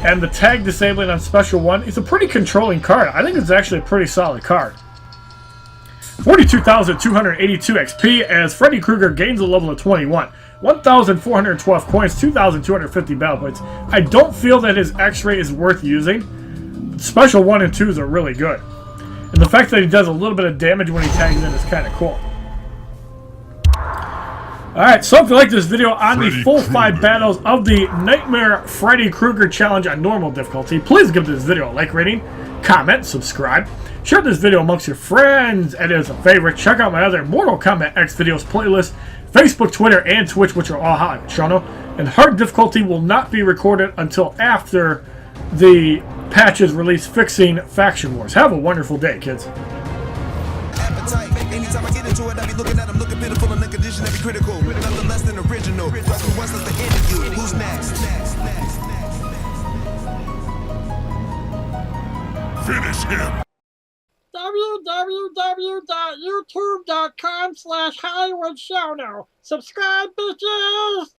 and the tag disabling on special 1, it's a pretty controlling card. I think it's actually a pretty solid card. 42,282 XP as Freddy Krueger gains a level of 21. 1,412 coins, 2,250 battle points. I don't feel that his X-ray is worth using. Special 1 and 2s are really good. And the fact that he does a little bit of damage when he tags in is kind of cool. Alright, so if you like this video on the full 5 battles of the Nightmare Freddy Krueger challenge on normal difficulty, please give this video a like rating, comment, subscribe, share this video amongst your friends, and as a favorite, check out my other Mortal Kombat X videos playlist, Facebook, Twitter, and Twitch, which are all HollywoodShono. And hard difficulty will not be recorded until after the patch is released fixing Faction Wars. Have a wonderful day, kids. Anytime I get into it, I be looking at them, looking pitiful and the condition that be critical. Nothing less than original. What's the interview? Who's next? Finish him. www.youtube.com/HollywoodShono. Subscribe, bitches!